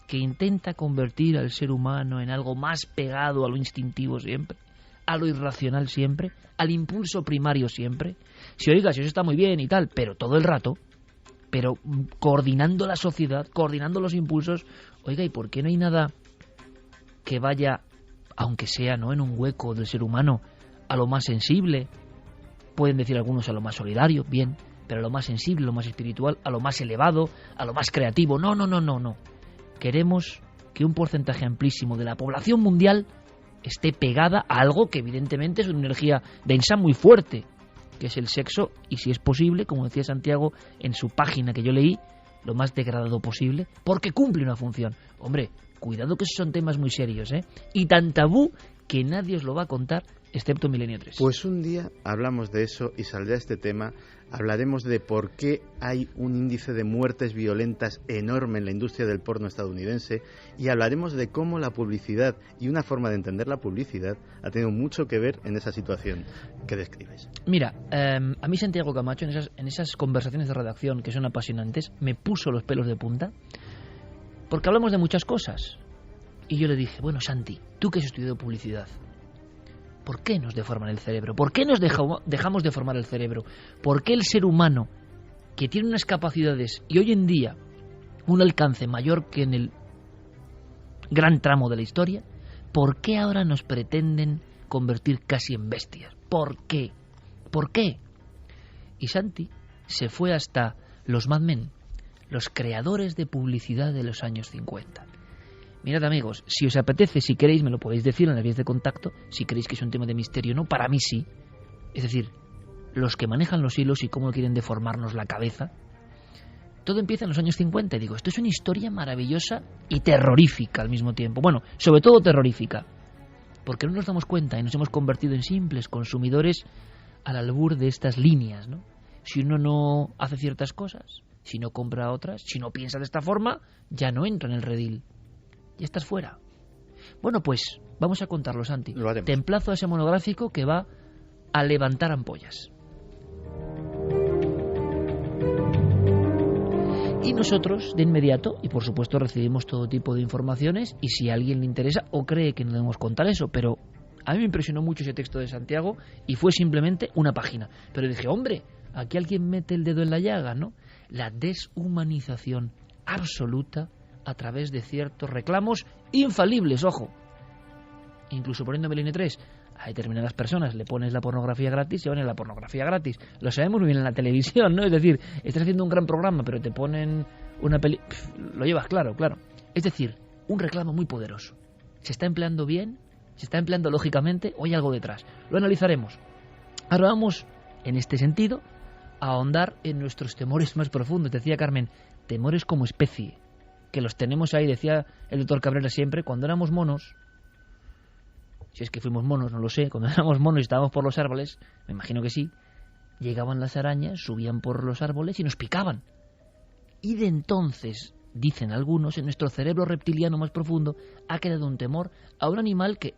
que intenta convertir al ser humano en algo más pegado a lo instintivo siempre, a lo irracional siempre, al impulso primario siempre. Si oiga, si eso está muy bien y tal, pero todo el rato, pero coordinando la sociedad, coordinando los impulsos, oiga, ¿y por qué no hay nada que vaya, aunque sea no en un hueco del ser humano, a lo más sensible? Pueden decir algunos a lo más solidario, bien, pero a lo más sensible, a lo más espiritual, a lo más elevado, a lo más creativo. No. Queremos que un porcentaje amplísimo de la población mundial esté pegada a algo que evidentemente es una energía densa muy fuerte, que es el sexo, y si es posible, como decía Santiago en su página que yo leí, lo más degradado posible, porque cumple una función. Hombre, cuidado que esos son temas muy serios, ¿eh? Y tan tabú que nadie os lo va a contar, excepto Milenio 3. Pues un día hablamos de eso y saldrá este tema. Hablaremos de por qué hay un índice de muertes violentas enorme en la industria del porno estadounidense, y hablaremos de cómo la publicidad y una forma de entender la publicidad ha tenido mucho que ver en esa situación que describes. Mira, a mí Santiago Camacho, en esas conversaciones de redacción que son apasionantes, me puso los pelos de punta, porque hablamos de muchas cosas. Y yo le dije, bueno, Santi, tú que has estudiado publicidad, ¿por qué nos deforman el cerebro? ¿Por qué nos dejamos deformar el cerebro? ¿Por qué el ser humano, que tiene unas capacidades y hoy en día un alcance mayor que en el gran tramo de la historia, por qué ahora nos pretenden convertir casi en bestias? ¿Por qué? ¿Por qué? Y Santi se fue hasta los Mad Men, los creadores de publicidad de los años 50. Mirad, amigos, si os apetece, si queréis, me lo podéis decir en las vías de contacto, si creéis que es un tema de misterio, ¿no? Para mí sí. Es decir, los que manejan los hilos y cómo quieren deformarnos la cabeza. Todo empieza en los años 50 y digo, esto es una historia maravillosa y terrorífica al mismo tiempo. Bueno, sobre todo terrorífica, porque no nos damos cuenta y nos hemos convertido en simples consumidores al albur de estas líneas, ¿no? Si uno no hace ciertas cosas, si no compra otras, si no piensa de esta forma, ya no entra en el redil. Ya estás fuera. Bueno, pues vamos a contarlo, Santi. Lo haremos. Te emplazo a ese monográfico que va a levantar ampollas. Y nosotros, de inmediato, y por supuesto recibimos todo tipo de informaciones, y si a alguien le interesa o cree que no debemos contar eso, pero a mí me impresionó mucho ese texto de Santiago y fue simplemente una página. Pero dije, hombre, aquí alguien mete el dedo en la llaga, ¿no? La deshumanización absoluta a través de ciertos reclamos infalibles, ojo. Incluso poniendo Milenio 3, a determinadas personas le pones la pornografía gratis y van a la pornografía gratis. Lo sabemos muy bien en la televisión, ¿no? Es decir, estás haciendo un gran programa, pero te ponen una peli... Lo llevas claro. Es decir, un reclamo muy poderoso. ¿Se está empleando bien? ¿Se está empleando lógicamente? ¿O hay algo detrás? Lo analizaremos. Ahora vamos, en este sentido, a ahondar en nuestros temores más profundos. Decía Carmen, temores como especie, que los tenemos ahí, decía el doctor Cabrera siempre, cuando éramos monos, si es que fuimos monos, no lo sé, cuando éramos monos y estábamos por los árboles, me imagino que sí, llegaban las arañas, subían por los árboles y nos picaban. Y de entonces, dicen algunos, en nuestro cerebro reptiliano más profundo, ha quedado un temor a un animal que,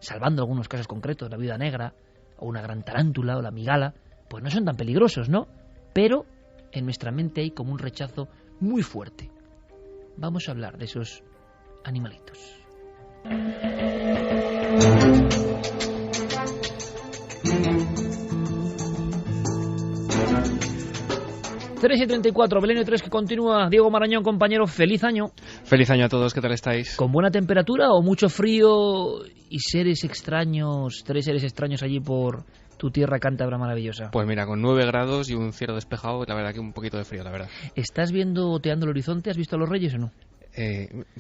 salvando algunos casos concretos, la viuda negra, o una gran tarántula, o la migala, pues no son tan peligrosos, ¿no? Pero en nuestra mente hay como un rechazo muy fuerte. Vamos a hablar de esos animalitos. 3:34, Milenio 3 que continúa. Diego Marañón, compañero, feliz año. Feliz año a todos, ¿qué tal estáis? ¿Con buena temperatura o mucho frío y seres extraños, 3 seres extraños allí por tu tierra cántabra maravillosa? Pues mira, con 9 grados y un cielo despejado, la verdad que un poquito de frío, la verdad. ¿Estás oteando el horizonte? ¿Has visto a los Reyes o no?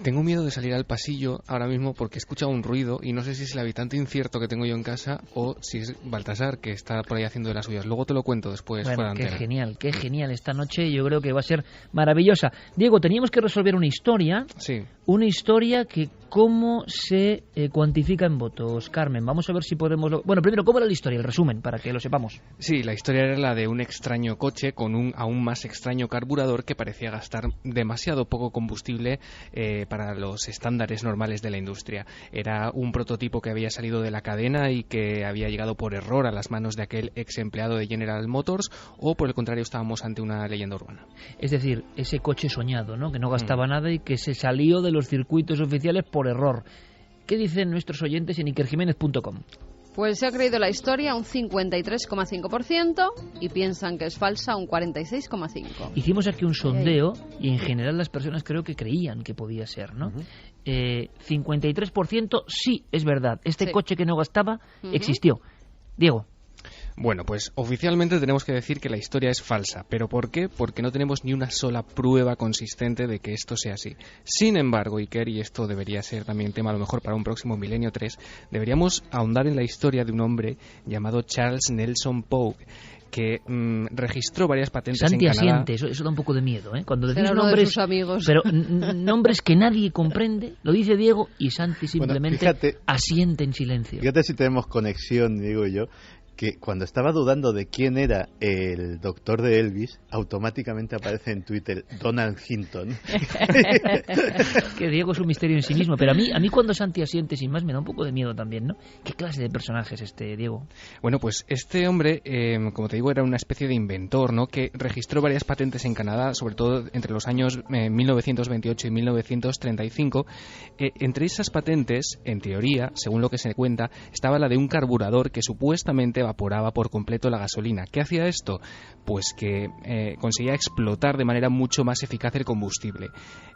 Tengo miedo de salir al pasillo ahora mismo porque he escuchado un ruido y no sé si es el habitante incierto que tengo yo en casa o si es Baltasar que está por ahí haciendo de las suyas. Luego te lo cuento después. Bueno, fuera de antena. Qué genial. Esta noche yo creo que va a ser maravillosa. Diego, teníamos que resolver una historia. Sí. Una historia que ¿Cómo se cuantifica en votos, Carmen? Vamos a ver si podemos... Bueno, primero, ¿cómo era la historia? El resumen, para que lo sepamos. Sí, la historia era la de un extraño coche con un aún más extraño carburador que parecía gastar demasiado poco combustible para los estándares normales de la industria. Era un prototipo que había salido de la cadena y que había llegado por error a las manos de aquel ex empleado de General Motors, o por el contrario estábamos ante una leyenda urbana. Es decir, ese coche soñado, ¿no? Que no gastaba nada y que se salió de los circuitos oficiales por error. ¿Qué dicen nuestros oyentes en ikerjiménez.com? Pues se ha creído la historia un 53,5% y piensan que es falsa un 46,5%. Hicimos aquí un sondeo y en general las personas creo que creían que podía ser, ¿no? 53% sí, es verdad. Este coche que no gastaba existió. Diego. Bueno, pues oficialmente tenemos que decir que la historia es falsa. ¿Pero por qué? Porque no tenemos ni una sola prueba consistente de que esto sea así. Sin embargo, Iker, y esto debería ser también tema a lo mejor para un próximo Milenio 3, deberíamos ahondar en la historia de un hombre llamado Charles Nelson Pogue, que registró varias patentes Santi en Canadá. Asiente, eso da un poco de miedo, ¿eh? Cuando decís uno nombres, de sus amigos. pero nombres que nadie comprende, lo dice Diego y Santi simplemente asiente en silencio. Fíjate si tenemos conexión, digo yo, que cuando estaba dudando de quién era el doctor de Elvis, automáticamente aparece en Twitter Donald Hinton. Que Diego es un misterio en sí mismo, pero a mí cuando Santi asiente sin más me da un poco de miedo también, ¿no? ¿Qué clase de personaje es este, Diego? Bueno, pues este hombre, como te digo, era una especie de inventor, ¿no? Que registró varias patentes en Canadá, sobre todo entre los años 1928 y 1935. Entre esas patentes, en teoría, según lo que se cuenta, estaba la de un carburador que supuestamente evaporaba por completo la gasolina. ¿Qué hacía esto? Pues que conseguía explotar de manera mucho más eficaz el combustible.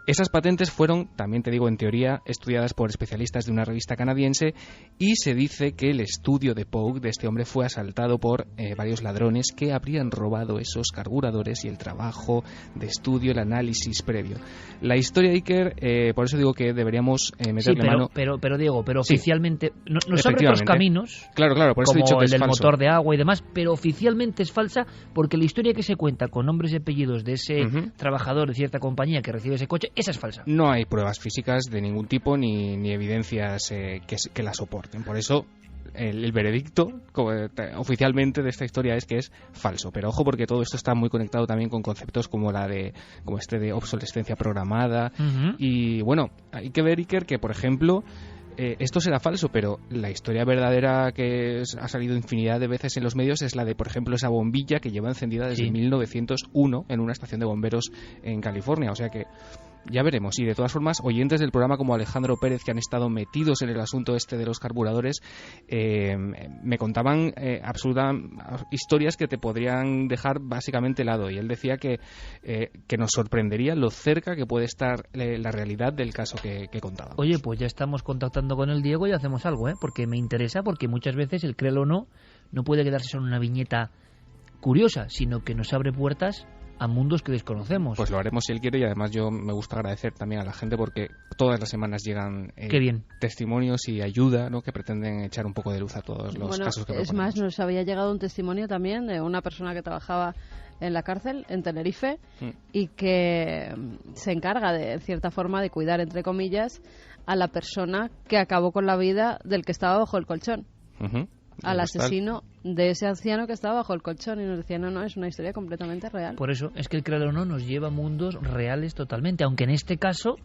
Esas patentes fueron, también te digo, en teoría, estudiadas por especialistas de una revista canadiense, y se dice que el estudio de Pogue, de este hombre, fue asaltado por varios ladrones que habrían robado esos carburadores y el trabajo de estudio, el análisis previo. La historia, Iker, por eso digo que deberíamos meterle mano... pero Diego, oficialmente nos abre otros caminos, claro, por eso como he dicho que el es del falso. Motor de agua y demás, pero oficialmente es falsa porque la historia que se cuenta con nombres y apellidos de ese trabajador de cierta compañía que recibe ese coche, esa es falsa. No hay pruebas físicas de ningún tipo ni evidencias que la soporten. Por eso el veredicto oficialmente de esta historia es que es falso. Pero ojo, porque todo esto está muy conectado también con conceptos como este de obsolescencia programada. Y bueno, hay que ver, Iker, que por ejemplo... esto será falso, pero la historia verdadera que ha salido infinidad de veces en los medios es la de, por ejemplo, esa bombilla que lleva encendida desde 1901 en una estación de bomberos en California. O sea que ya veremos. Y de todas formas, oyentes del programa como Alejandro Pérez, que han estado metidos en el asunto este de los carburadores, me contaban historias que te podrían dejar básicamente helado. Y él decía que nos sorprendería lo cerca que puede estar la realidad del caso que contaba. Oye, pues ya estamos contactando con el Diego y hacemos algo, porque me interesa, porque muchas veces el créelo o no puede quedarse solo en una viñeta curiosa, sino que nos abre puertas a mundos que desconocemos. Pues lo haremos si él quiere, y además yo me gusta agradecer también a la gente porque todas las semanas llegan testimonios y ayuda, ¿no? Que pretenden echar un poco de luz a todos los casos que proponemos. Es más, nos había llegado un testimonio también de una persona que trabajaba en la cárcel, en Tenerife, y que se encarga de, en cierta forma, de cuidar, entre comillas, a la persona que acabó con la vida del que estaba bajo el colchón. Al asesino de ese anciano que estaba bajo el colchón, y nos decía, no, es una historia completamente real. Por eso, es que el créelo o no nos lleva a mundos reales totalmente, aunque en este caso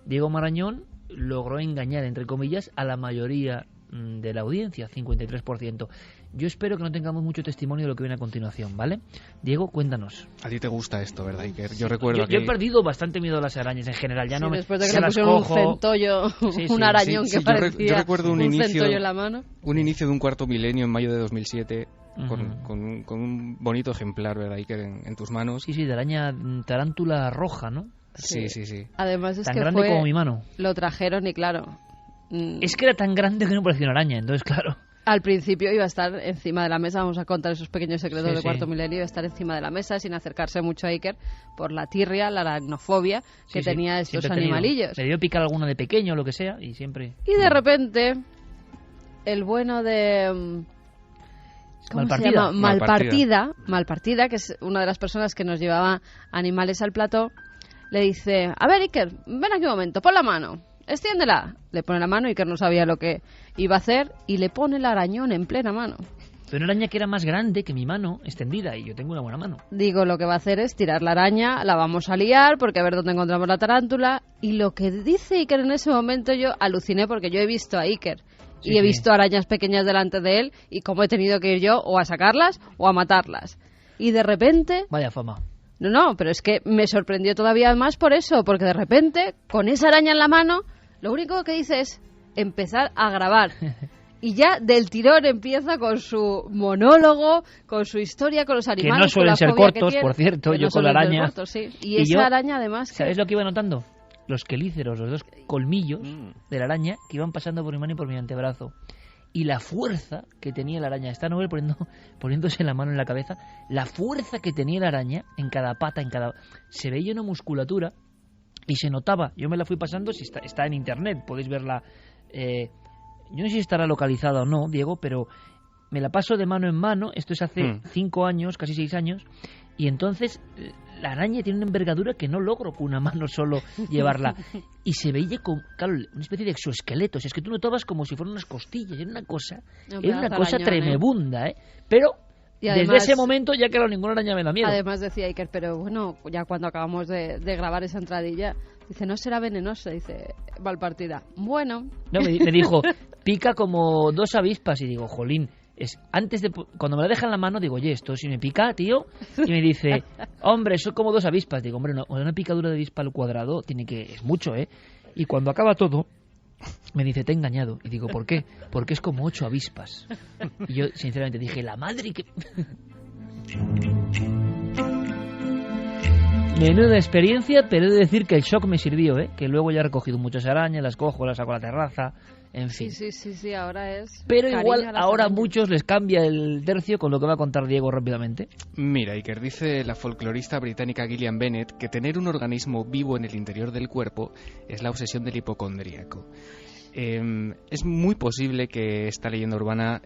Diego Marañón logró engañar, entre comillas, a la mayoría de la audiencia, 53%. Yo espero que no tengamos mucho testimonio de lo que viene a continuación, ¿vale? Diego, cuéntanos. A ti te gusta esto, ¿verdad, Iker? Yo recuerdo yo he perdido bastante miedo a las arañas en general. Ya no después de que le pusieron un centollo, un arañón que parecía yo recuerdo un centollo en la mano. Un inicio de un cuarto milenio en mayo de 2007 con un bonito ejemplar, ¿verdad, Iker, en tus manos? Sí, de araña tarántula roja, ¿no? Sí. Además es tan que grande como mi mano. Lo trajeron y claro... Es que era tan grande que no parecía una araña, entonces claro... Al principio iba a estar encima de la mesa, vamos a contar esos pequeños secretos de Cuarto Milenio, iba a estar encima de la mesa sin acercarse mucho a Iker por la tirria, la aracnofobia que tenía estos animalillos. Le dio picar alguna de pequeño o lo que sea y siempre... Y de repente, el bueno de... ¿Cómo se llama? Malpartida, que es una de las personas que nos llevaba animales al plató, le dice, a ver Iker, ven aquí un momento, pon la mano. extiéndela. Le pone la mano, Iker no sabía lo que iba a hacer y le pone el arañón en plena mano. Pero una araña que era más grande que mi mano extendida y yo tengo una buena mano. Digo, lo que va a hacer es tirar la araña, la vamos a liar porque a ver dónde encontramos la tarántula. Y lo que dice Iker en ese momento yo aluciné porque yo he visto a Iker y he visto arañas pequeñas delante de él y cómo he tenido que ir yo o a sacarlas o a matarlas. Y de repente... Vaya fama. No, pero es que me sorprendió todavía más por eso, porque de repente, con esa araña en la mano, lo único que dice es empezar a grabar. Y ya del tirón empieza con su monólogo, con su historia, con los animales. Que no suelen ser cortos, por cierto, yo con la araña. Cortos, sí. Y esa araña además... ¿Sabes lo que iba notando? Los quelíceros, los dos colmillos de la araña que iban pasando por mi mano y por mi antebrazo. Y la fuerza que tenía la araña, está Nobel poniéndose la mano en la cabeza, la fuerza que tenía la araña en cada pata, se veía una musculatura y se notaba. Yo me la fui pasando, si está en internet, podéis verla. Yo no sé si estará localizada o no, Diego, pero me la paso de mano en mano. Esto es hace 5 años, casi 6 años, y entonces la araña tiene una envergadura que no logro con una mano solo llevarla. Y se veía con, claro, una especie de exoesqueleto. Es que tú notabas como si fueran unas costillas. Era una cosa tremebunda, ¿eh? Pero además, desde ese momento ya claro, ninguna araña me da miedo. Además decía Iker, pero bueno, ya cuando acabamos de grabar esa entradilla, dice, no será venenosa, dice, Valpartida. Bueno. No, me dijo, pica como 2 avispas. Y digo, jolín. Cuando me la deja en la mano, digo, oye, esto si me pica, tío. Y me dice, hombre, son como 2 avispas. Digo, hombre, no, una picadura de avispa al cuadrado es mucho, ¿eh? Y cuando acaba todo, me dice, te he engañado. Y digo, ¿por qué? Porque es como 8 avispas. Y yo, sinceramente, dije, la madre que... Menuda experiencia, pero he de decir que el shock me sirvió, ¿eh? Que luego ya he recogido muchas arañas, las cojo, las saco a la terraza, en fin. Sí, ahora es... Pero igual ahora a muchos les cambia el tercio con lo que va a contar Diego rápidamente. Mira, Iker, dice la folclorista británica Gillian Bennett que tener un organismo vivo en el interior del cuerpo es la obsesión del hipocondríaco. Es muy posible que esta leyenda urbana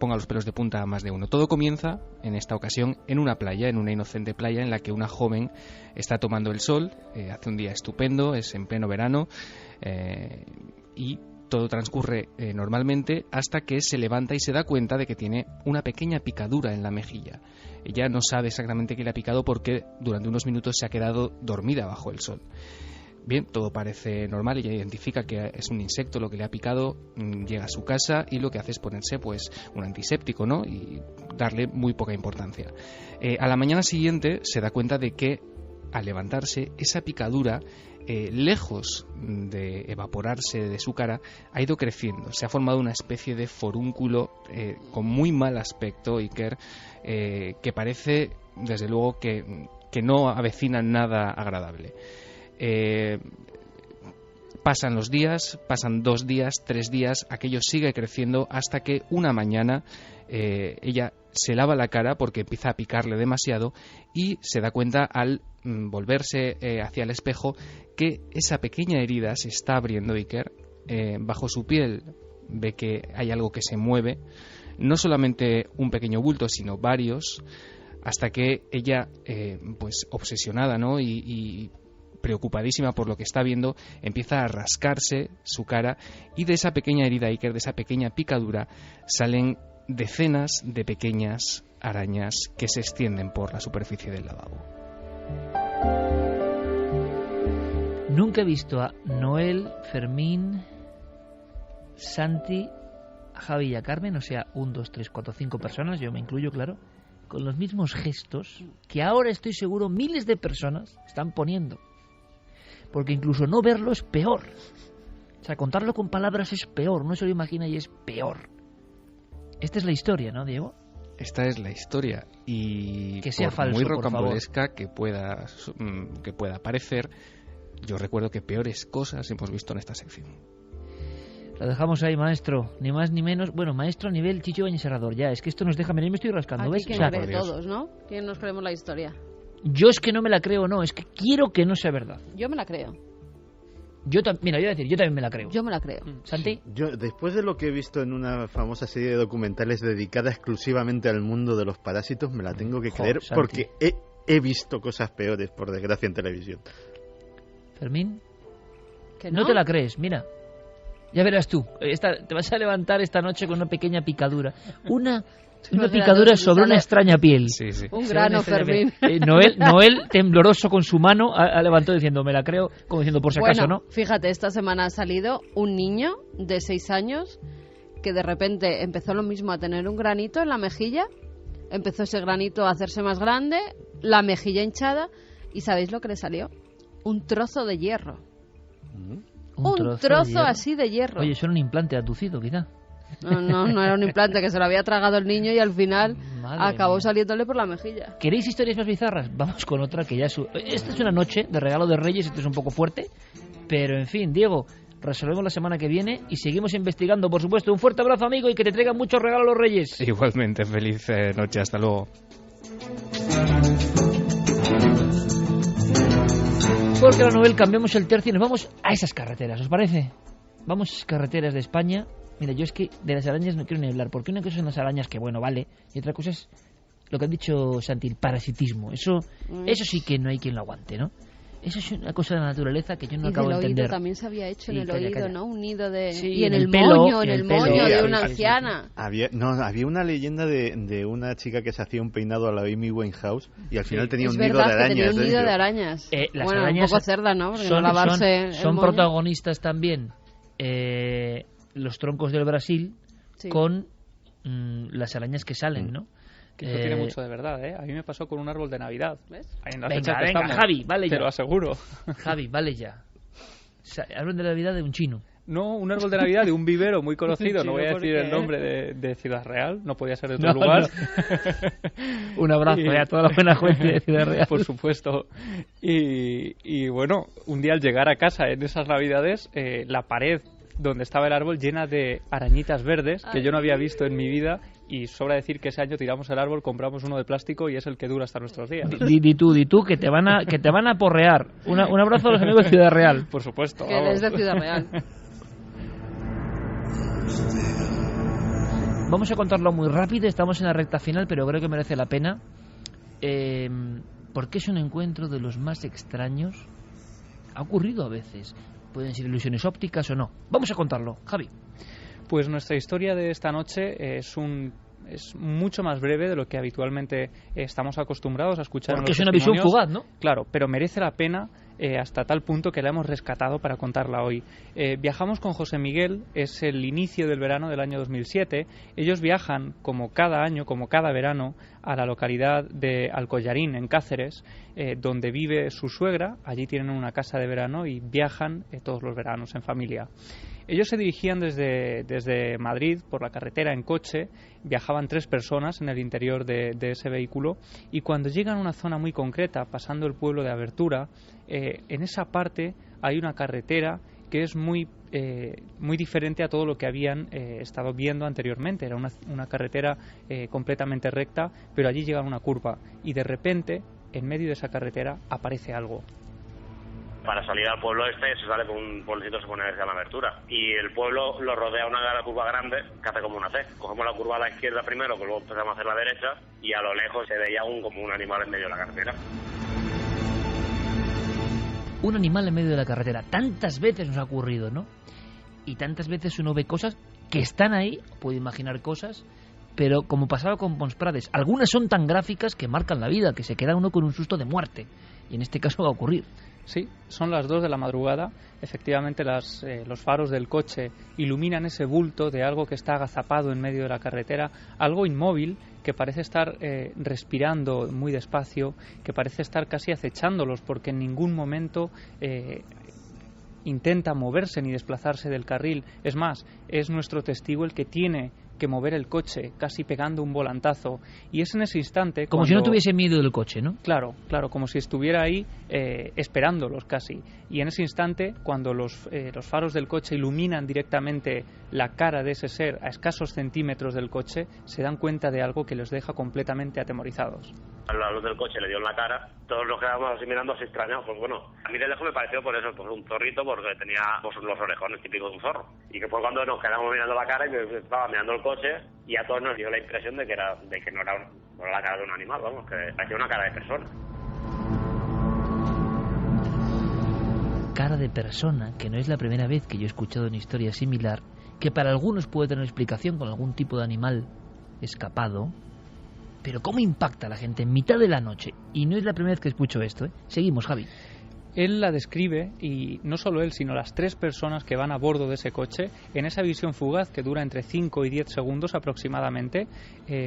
ponga los pelos de punta a más de uno. Todo comienza, en esta ocasión, en una playa, en una inocente playa en la que una joven está tomando el sol, hace un día estupendo, es en pleno verano, y todo transcurre normalmente hasta que se levanta y se da cuenta de que tiene una pequeña picadura en la mejilla. Ella no sabe exactamente qué le ha picado porque durante unos minutos se ha quedado dormida bajo el sol. Bien, todo parece normal, ella identifica que es un insecto lo que le ha picado, llega a su casa y lo que hace es ponerse pues un antiséptico, ¿no? Y darle muy poca importancia. A la mañana siguiente se da cuenta de que al levantarse esa picadura, lejos de evaporarse de su cara, ha ido creciendo. Se ha formado una especie de forúnculo con muy mal aspecto, Iker, que parece desde luego que no avecina nada agradable. Pasan los días, pasan 2 días, 3 días, aquello sigue creciendo hasta que una mañana ella se lava la cara porque empieza a picarle demasiado y se da cuenta al volverse hacia el espejo que esa pequeña herida se está abriendo, Iker, bajo su piel ve que hay algo que se mueve, no solamente un pequeño bulto sino varios, hasta que ella pues obsesionada, ¿no? y preocupadísima por lo que está viendo, empieza a rascarse su cara y de esa pequeña herida, Iker, de esa pequeña picadura, salen decenas de pequeñas arañas que se extienden por la superficie del lavabo. Nunca he visto a Noel, Fermín, Santi, Javi y a Carmen, o sea, 1, 2, 3, 4, 5 personas, yo me incluyo, claro, con los mismos gestos que ahora estoy seguro miles de personas están poniendo. Porque incluso no verlo es peor. O sea, contarlo con palabras es peor. Uno se lo imagina y es peor. Esta es la historia, ¿no, Diego? Esta es la historia. Y que sea por falso, muy por rocambolesca que pueda parecer, yo recuerdo que peores cosas hemos visto en esta sección. Lo dejamos ahí, maestro. Ni más ni menos. Bueno, maestro a nivel Chicho Bañez Serrador. Ya, es que esto nos deja... Mira, me estoy rascando, aquí ¿ves? Que cree todos, ¿no? ¿Quién nos creemos la historia? Yo es que no me la creo, no, es que quiero que no sea verdad. Yo me la creo. Mira, yo voy a decir, yo también me la creo. Yo me la creo. ¿Santi? Yo, después de lo que he visto en una famosa serie de documentales dedicada exclusivamente al mundo de los parásitos, me la tengo que creer, Santi. porque he visto cosas peores, por desgracia, en televisión. ¿Fermín? ¿No? te la crees, mira. Ya verás tú. Te vas a levantar esta noche con una pequeña picadura. Una picadura sobre una extraña piel. Sí. Un grano, Fermín. Noel, tembloroso con su mano, ha levantado diciendo, me la creo, como diciendo, por si acaso, ¿no? Fíjate, esta semana ha salido un niño de 6 años que de repente empezó lo mismo a tener un granito en la mejilla, empezó ese granito a hacerse más grande, la mejilla hinchada, y ¿sabéis lo que le salió? Un trozo de hierro. Un trozo así de hierro. Oye, eso era un implante aducido, quizá. No era un implante, que se lo había tragado el niño y al final acabó saliéndole por la mejilla. ¿Queréis historias más bizarras? Vamos con otra que ya esta es una noche de regalo de Reyes, esto es un poco fuerte, pero en fin, Diego, resolvemos la semana que viene y seguimos investigando, por supuesto. Un fuerte abrazo, amigo, y que te traigan muchos regalos los Reyes. Igualmente, feliz noche, hasta luego. Porque la Noel cambiamos el tercio y nos vamos a esas carreteras, ¿os parece? Vamos a esas carreteras de España. Mira, yo es que de las arañas no quiero ni hablar, porque una cosa son las arañas, que bueno, vale, y otra cosa es lo que han dicho Santi, el parasitismo. Eso sí que no hay quien lo aguante, ¿no? Eso es una cosa de la naturaleza que yo no acabo de entender. Oído también se había hecho en el oído, calla. ¿no? Un nido de... Sí, y en el pelo, moño, en el moño de una sí. anciana. Había una leyenda de una chica que se hacía un peinado a la Amy Winehouse y al final tenía un nido de arañas. Tenía un nido de arañas. Las bueno, arañas un poco cerda, ¿no? Porque no lavarse son protagonistas también los troncos del Brasil con las arañas que salen, ¿no? Que esto tiene mucho de verdad, ¿eh? A mí me pasó con un árbol de Navidad, ¿ves? Ahí en la fecha que venga, estamos, Javi, vale ya. te lo aseguro. Javi, vale ya. Árbol de Navidad de un chino. No, un árbol de Navidad de un vivero muy conocido, no voy a decir el nombre de Ciudad Real, no podía ser de otro lugar. No. Un abrazo a toda la buena gente de Ciudad Real. Por supuesto. Y bueno, un día al llegar a casa en esas Navidades, la pared donde estaba el árbol llena de arañitas verdes que yo no había visto en mi vida, y sobra decir que ese año tiramos el árbol, compramos uno de plástico y es el que dura hasta nuestros días. Di tú, que te van a porrear. Un abrazo a los amigos de Ciudad Real. Por supuesto. Que eres de Ciudad Real. Vamos a contarlo muy rápido, estamos en la recta final, pero creo que merece la pena. Porque es un encuentro de los más extraños. Ha ocurrido a veces. Pueden ser ilusiones ópticas o no. Vamos a contarlo, Javi. Pues nuestra historia de esta noche es mucho más breve de lo que habitualmente estamos acostumbrados a escuchar. Porque en los es una visión testimonios. fugaz, ¿no? Claro, pero merece la pena hasta tal punto que la hemos rescatado para contarla hoy. Viajamos con José Miguel, es el inicio del verano del año 2007. Ellos viajan, como cada año, como cada verano, a la localidad de Alcollarín, en Cáceres, donde vive su suegra. Allí tienen una casa de verano y viajan todos los veranos en familia. Ellos se dirigían desde Madrid por la carretera en coche, viajaban 3 personas en el interior de ese vehículo, y cuando llegan a una zona muy concreta, pasando el pueblo de Abertura, en esa parte hay una carretera que es muy diferente a todo lo que habían estado viendo anteriormente. Era una carretera completamente recta, pero allí llega una curva y de repente, en medio de esa carretera, aparece algo. Para salir al pueblo se sale por un pueblecito que se pone a la Abertura. Y el pueblo lo rodea una curva grande que hace como una C. Cogemos la curva a la izquierda primero, que luego empezamos a hacer la derecha, y a lo lejos se veía como un animal en medio de la carretera. Un animal en medio de la carretera. Tantas veces nos ha ocurrido, ¿no? Y tantas veces uno ve cosas que están ahí, puede imaginar cosas, pero como pasaba con Pons Prades, algunas son tan gráficas que marcan la vida, que se queda uno con un susto de muerte. Y en este caso va a ocurrir. Sí, son las 2 de la madrugada. Efectivamente, los faros del coche iluminan ese bulto de algo que está agazapado en medio de la carretera, algo inmóvil que parece estar respirando muy despacio, que parece estar casi acechándolos, porque en ningún momento intenta moverse ni desplazarse del carril. Es más, es nuestro testigo el que tiene que mover el coche, casi pegando un volantazo, y es en ese instante como si no tuviese miedo del coche, ¿no? Claro, como si estuviera ahí esperándolos casi, y en ese instante, cuando los faros del coche iluminan directamente la cara de ese ser a escasos centímetros del coche, se dan cuenta de algo que los deja completamente atemorizados. A la luz del coche le dio en la cara, todos nos quedamos así mirando así extrañados. Pues bueno, a mí de lejos me pareció por eso, pues un zorrito, porque tenía los orejones típicos de un zorro. Y que fue cuando nos quedamos mirando la cara y me estaba mirando el coche, y a todos nos dio la impresión de que no era la cara de un animal, vamos, que parecía una cara de persona. cara de persona, que no es la primera vez que yo he escuchado una historia similar, que para algunos puede tener explicación con algún tipo de animal escapado, pero ¿cómo impacta a la gente en mitad de la noche? Y no es la primera vez que escucho esto, ¿eh? Seguimos, Javi. Él la describe, y no solo él, sino las 3 personas que van a bordo de ese coche, en esa visión fugaz que dura entre 5 y 10 segundos aproximadamente,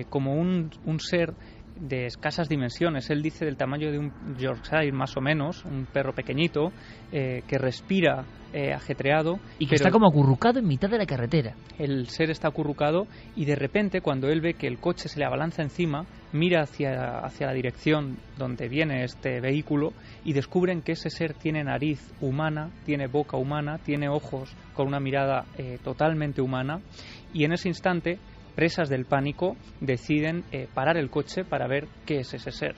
como un ser de escasas dimensiones. Él dice del tamaño de un Yorkshire más o menos, un perro pequeñito, que respira ajetreado. Y que está como acurrucado en mitad de la carretera. El ser está acurrucado y de repente cuando él ve que el coche se le abalanza encima, mira hacia la dirección donde viene este vehículo y descubren que ese ser tiene nariz humana, tiene boca humana, tiene ojos con una mirada totalmente humana, y en ese instante, presas del pánico, deciden parar el coche para ver qué es ese ser.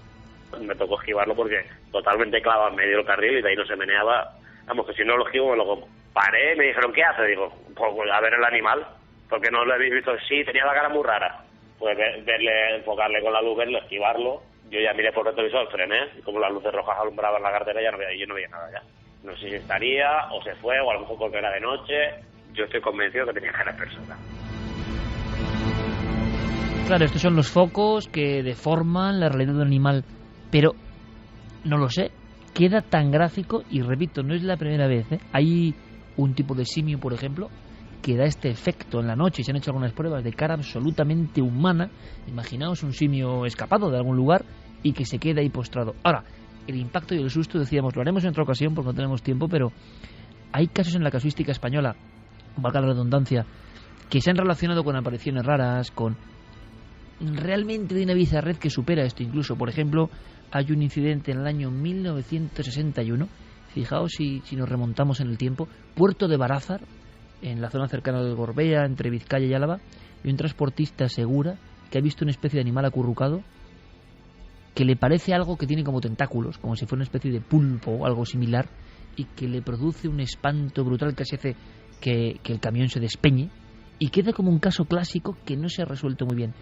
Me tocó esquivarlo porque totalmente clavado en medio del carril y de ahí no se meneaba. Vamos, que si no lo esquivo me lo como. Paré y me dijeron, ¿qué hace? Digo, pues a ver el animal, porque no lo habéis visto. Sí, tenía la cara muy rara. Pues verle, enfocarle con la luz, verlo, esquivarlo. Yo ya miré por el retrovisor, frené, y como las luces rojas alumbraban la carretera, yo no veía nada ya. No sé si estaría, o se fue, o a lo mejor porque era de noche. Yo estoy convencido que tenía cara de persona. Claro, estos son los focos que deforman la realidad del animal, pero no lo sé, queda tan gráfico, y repito, no es la primera vez, ¿eh? Hay un tipo de simio, por ejemplo, que da este efecto en la noche, y se han hecho algunas pruebas de cara absolutamente humana. Imaginaos un simio escapado de algún lugar y que se queda ahí postrado. Ahora, el impacto y el susto, decíamos, lo haremos en otra ocasión porque no tenemos tiempo, pero hay casos en la casuística española, valga la redundancia, que se han relacionado con apariciones raras, con realmente de una bizarrez que supera esto. Incluso, por ejemplo, hay un incidente en el año 1961, fijaos si nos remontamos en el tiempo, Puerto de Barázar, en la zona cercana del Gorbea, entre Vizcaya y Álava, y un transportista asegura que ha visto una especie de animal acurrucado que le parece algo que tiene como tentáculos, como si fuera una especie de pulpo o algo similar, y que le produce un espanto brutal que hace que el camión se despeñe, y queda como un caso clásico que no se ha resuelto muy bien.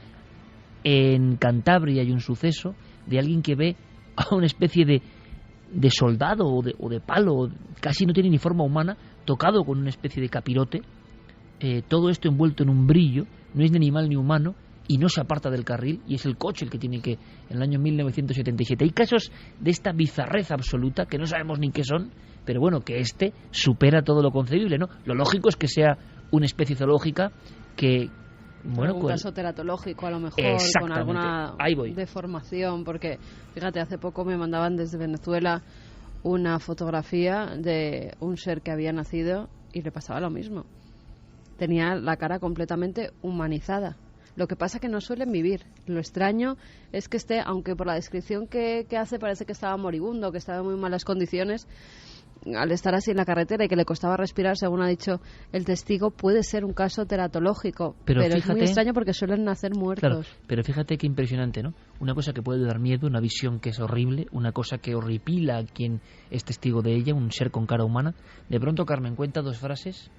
En Cantabria hay un suceso de alguien que ve a una especie de soldado o de palo, casi no tiene ni forma humana, tocado con una especie de capirote, todo esto envuelto en un brillo, no es ni animal ni humano, y no se aparta del carril, y es el coche el que tiene que, en el año 1977. Hay casos de esta bizarrez absoluta que no sabemos ni qué son, pero bueno, que supera todo lo concebible, ¿no? Lo lógico es que sea una especie zoológica que... Bueno, un caso teratológico a lo mejor, con alguna deformación, porque fíjate, hace poco me mandaban desde Venezuela una fotografía de un ser que había nacido y le pasaba lo mismo. Tenía la cara completamente humanizada. Lo que pasa que no suelen vivir. Lo extraño es que aunque por la descripción que hace parece que estaba moribundo, que estaba en muy malas condiciones, al estar así en la carretera y que le costaba respirar, según ha dicho el testigo, puede ser un caso teratológico. Pero fíjate, es muy extraño porque suelen nacer muertos. Claro, pero fíjate qué impresionante, ¿no? Una cosa que puede dar miedo, una visión que es horrible, una cosa que horripila a quien es testigo de ella, un ser con cara humana. De pronto, Carmen, cuenta 2 frases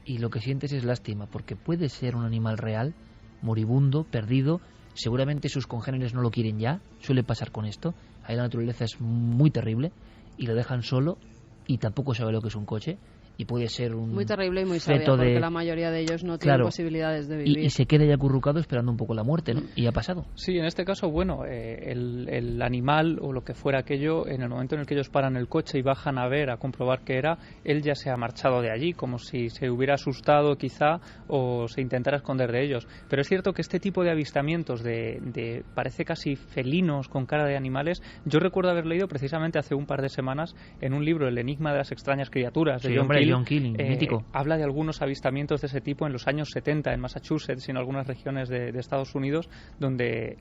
y lo que sientes es lástima, porque puede ser un animal real, moribundo, perdido. Seguramente sus congéneres no lo quieren ya, suele pasar con esto. Ahí la naturaleza es muy terrible y lo dejan solo, y tampoco sabe lo que es un coche, y puede ser un muy terrible y muy sabia, porque la mayoría de ellos no tienen posibilidades de vivir. Y se queda ya acurrucado esperando un poco la muerte, ¿no? Y ha pasado. Sí, en este caso, bueno, el animal o lo que fuera aquello, en el momento en el que ellos paran el coche y bajan a ver, a comprobar qué era, él ya se ha marchado de allí, como si se hubiera asustado quizá o se intentara esconder de ellos. Pero es cierto que este tipo de avistamientos de parece casi felinos con cara de animales, yo recuerdo haber leído precisamente hace un par de semanas en un libro, El enigma de las extrañas criaturas, de John Keel, mítico. Habla de algunos avistamientos de ese tipo en los años 70 en Massachusetts y en algunas regiones de Estados Unidos, donde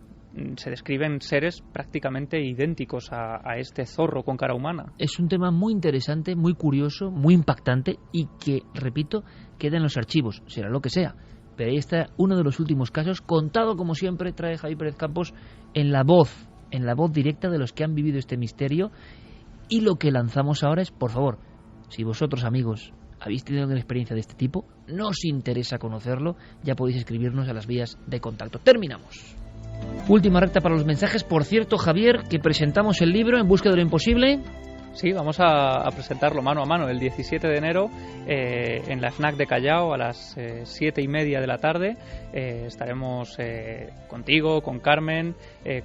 se describen seres prácticamente idénticos a este zorro con cara humana. Es un tema muy interesante, muy curioso, muy impactante, y que, repito, queda en los archivos, será lo que sea. Pero ahí está uno de los últimos casos, contado como siempre trae Javi Pérez Campos en la voz directa de los que han vivido este misterio. Y lo que lanzamos ahora es, por favor, si vosotros, amigos, habéis tenido una experiencia de este tipo, nos interesa conocerlo, ya podéis escribirnos a las vías de contacto. Terminamos. Última recta para los mensajes. Por cierto, Javier, que presentamos el libro En busca de lo imposible. Sí, vamos a presentarlo mano a mano el 17 de enero en la FNAC de Callao a las 7:30 de la tarde. Estaremos contigo, con Carmen,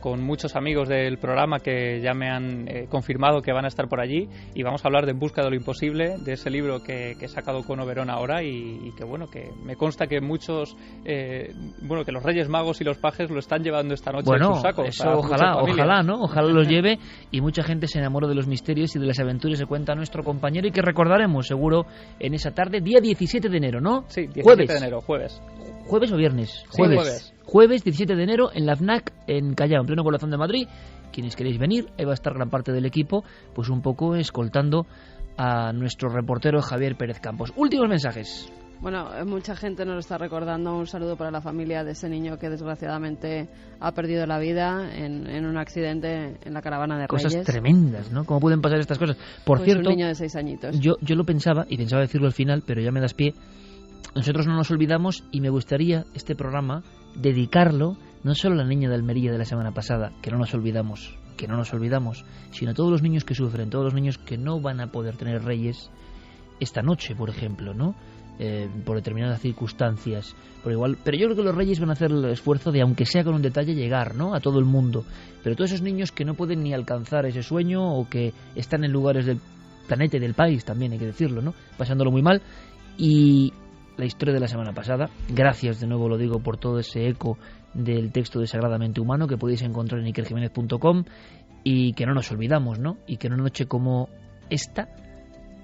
con muchos amigos del programa que ya me han confirmado que van a estar por allí, y vamos a hablar de En busca de lo imposible, de ese libro que he sacado con Oberón ahora y que bueno, que me consta que muchos, que los Reyes Magos y los pajes lo están llevando esta noche en sus sacos. Eso ojalá, ¿no? Ojalá los lleve y mucha gente se enamore de los misterios y de las aventuras que cuenta nuestro compañero y que recordaremos seguro en esa tarde, día 17 de enero, ¿no? Sí, 17 de enero, jueves. ¿Jueves o viernes? Sí, jueves. Jueves 17 de enero en la FNAC en Callao, en pleno corazón de Madrid. Quienes queréis venir, ahí va a estar gran parte del equipo, pues un poco escoltando a nuestro reportero Javier Pérez Campos. Últimos mensajes. Bueno, mucha gente nos lo está recordando. Un saludo para la familia de ese niño que desgraciadamente ha perdido la vida en un accidente en la caravana de Cosas Reyes. Tremendas, ¿no? ¿Cómo pueden pasar estas cosas? Por cierto, un niño de 6 añitos. Yo lo pensaba, y pensaba decirlo al final, pero ya me das pie. Nosotros no nos olvidamos, y me gustaría este programa dedicarlo no solo a la niña de Almería de la semana pasada, que no nos olvidamos, sino a todos los niños que sufren, todos los niños que no van a poder tener reyes esta noche, por ejemplo, ¿no? Por determinadas circunstancias, pero yo creo que los reyes van a hacer el esfuerzo de, aunque sea con un detalle, llegar, ¿no?, a todo el mundo. Pero todos esos niños que no pueden ni alcanzar ese sueño o que están en lugares del planeta y del país, también hay que decirlo, ¿no?, pasándolo muy mal. Y la historia de la semana pasada, gracias de nuevo, lo digo, por todo ese eco del texto de Sagradamente Humano que podéis encontrar en ikerjiménez.com, y que no nos olvidamos, ¿no?, y que en una noche como esta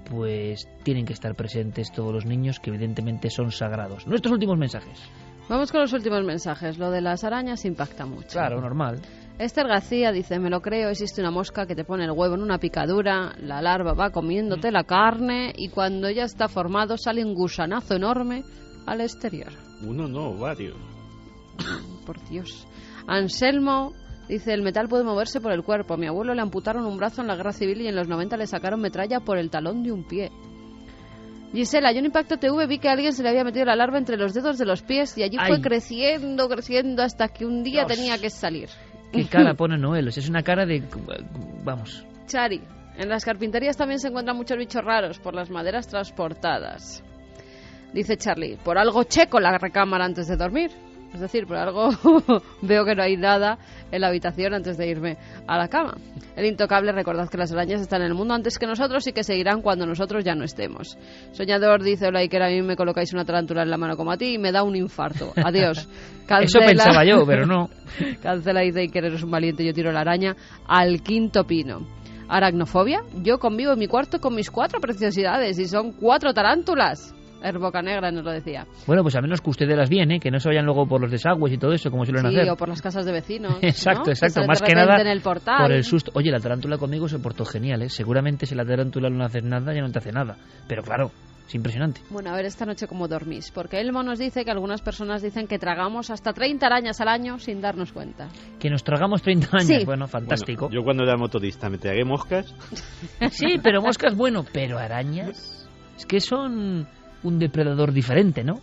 pues tienen que estar presentes todos los niños, que evidentemente son sagrados. Nuestros últimos mensajes. Vamos con los últimos mensajes. Lo de las arañas impacta mucho. Claro, normal. Esther García dice: me lo creo, existe una mosca que te pone el huevo en una picadura, la larva va comiéndote la carne y cuando ya está formado sale un gusanazo enorme al exterior. Uno no, varios. Por Dios. Anselmo dice: el metal puede moverse por el cuerpo. A mi abuelo le amputaron un brazo en la guerra civil y en los 90 le sacaron metralla por el talón de un pie. Gisela: yo en Impacto TV vi que a alguien se le había metido la larva entre los dedos de los pies y allí fue creciendo hasta que un día tenía que salir. ¿Qué cara pone Noel? Es una cara de... vamos. Chari: en las carpinterías también se encuentran muchos bichos raros por las maderas transportadas. Dice Charlie: por algo checo la recámara antes de dormir. Es decir, por algo veo que no hay nada en la habitación antes de irme a la cama. El intocable: recordad que las arañas están en el mundo antes que nosotros y que seguirán cuando nosotros ya no estemos. Soñador dice: hola Iker, a mí me colocáis una tarántula en la mano como a ti y me da un infarto. Adiós. Eso Cancela. pensaba yo, pero no. Cancela, dice Iker, eres un valiente, yo tiro la araña al quinto pino. Aracnofobia: yo convivo en mi cuarto con mis 4 preciosidades y son 4 tarántulas. Bocanegra nos lo decía. Bueno, pues a menos que ustedes las bien, que no se vayan luego por los desagües y todo eso, como suelen hacer. Sí, o por las casas de vecinos. Exacto, ¿no? exacto. Más que nada en el portal. Por el susto. Oye, la tarántula conmigo se portó genial, Seguramente si la tarántula no hace nada, ya no te hace nada. Pero claro, es impresionante. Bueno, a ver esta noche cómo dormís. Porque Elmo nos dice que algunas personas dicen que tragamos hasta 30 arañas al año sin darnos cuenta. Que nos tragamos 30 años. Sí. Bueno, fantástico. Bueno, yo cuando era motorista me tragué moscas. Sí, pero moscas, bueno. Pero arañas, es que son un depredador diferente, ¿no?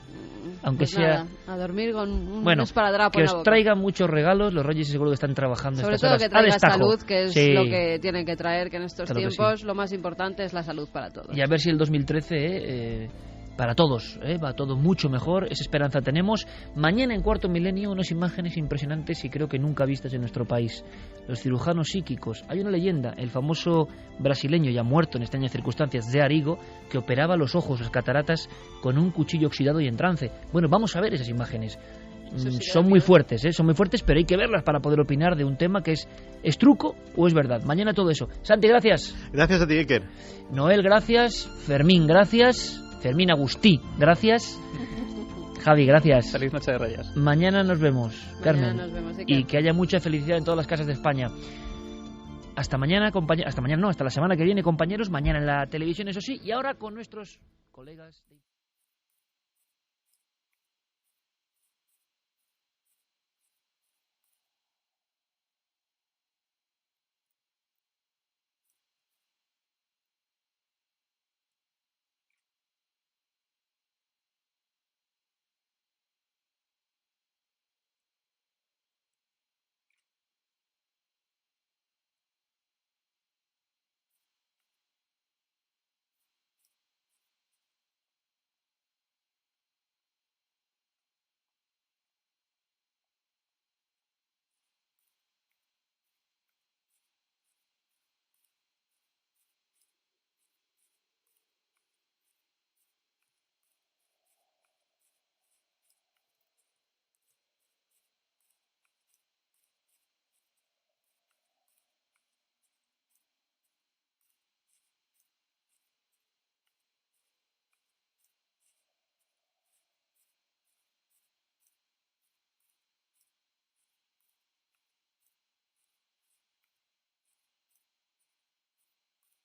Aunque pues sea... nada, a dormir con un que esparadrapo en la os boca. traigan muchos regalos. Los Reyes seguro que están trabajando sobre estas todo horas que traiga a destajo. salud, que es sí. lo que tienen que traer, que en estos Claro que tiempos sí. lo más importante es la salud para todos. Y a ver si el 2013 para todos va todo mucho mejor. Esa esperanza tenemos. Mañana en Cuarto Milenio unas imágenes impresionantes y creo que nunca vistas en nuestro país. Los cirujanos psíquicos. Hay una leyenda, el famoso brasileño ya muerto en extrañas circunstancias de Arrigo, que operaba los ojos, las cataratas, con un cuchillo oxidado y en trance. Bueno, vamos a ver esas imágenes. Son muy fuertes, son muy fuertes, pero hay que verlas para poder opinar de un tema que es truco o es verdad. Mañana todo eso. Santi, gracias. Gracias a ti, Iker. Noel, gracias. Fermín, gracias. Fermín Agustí, gracias. Javi, gracias. Feliz noche de Reyes. Mañana nos vemos, Carmen. Nos vemos, y que haya mucha felicidad en todas las casas de España. Hasta mañana, compañeros. Hasta mañana no, hasta la semana que viene, compañeros. Mañana en la televisión, eso sí. Y ahora con nuestros colegas...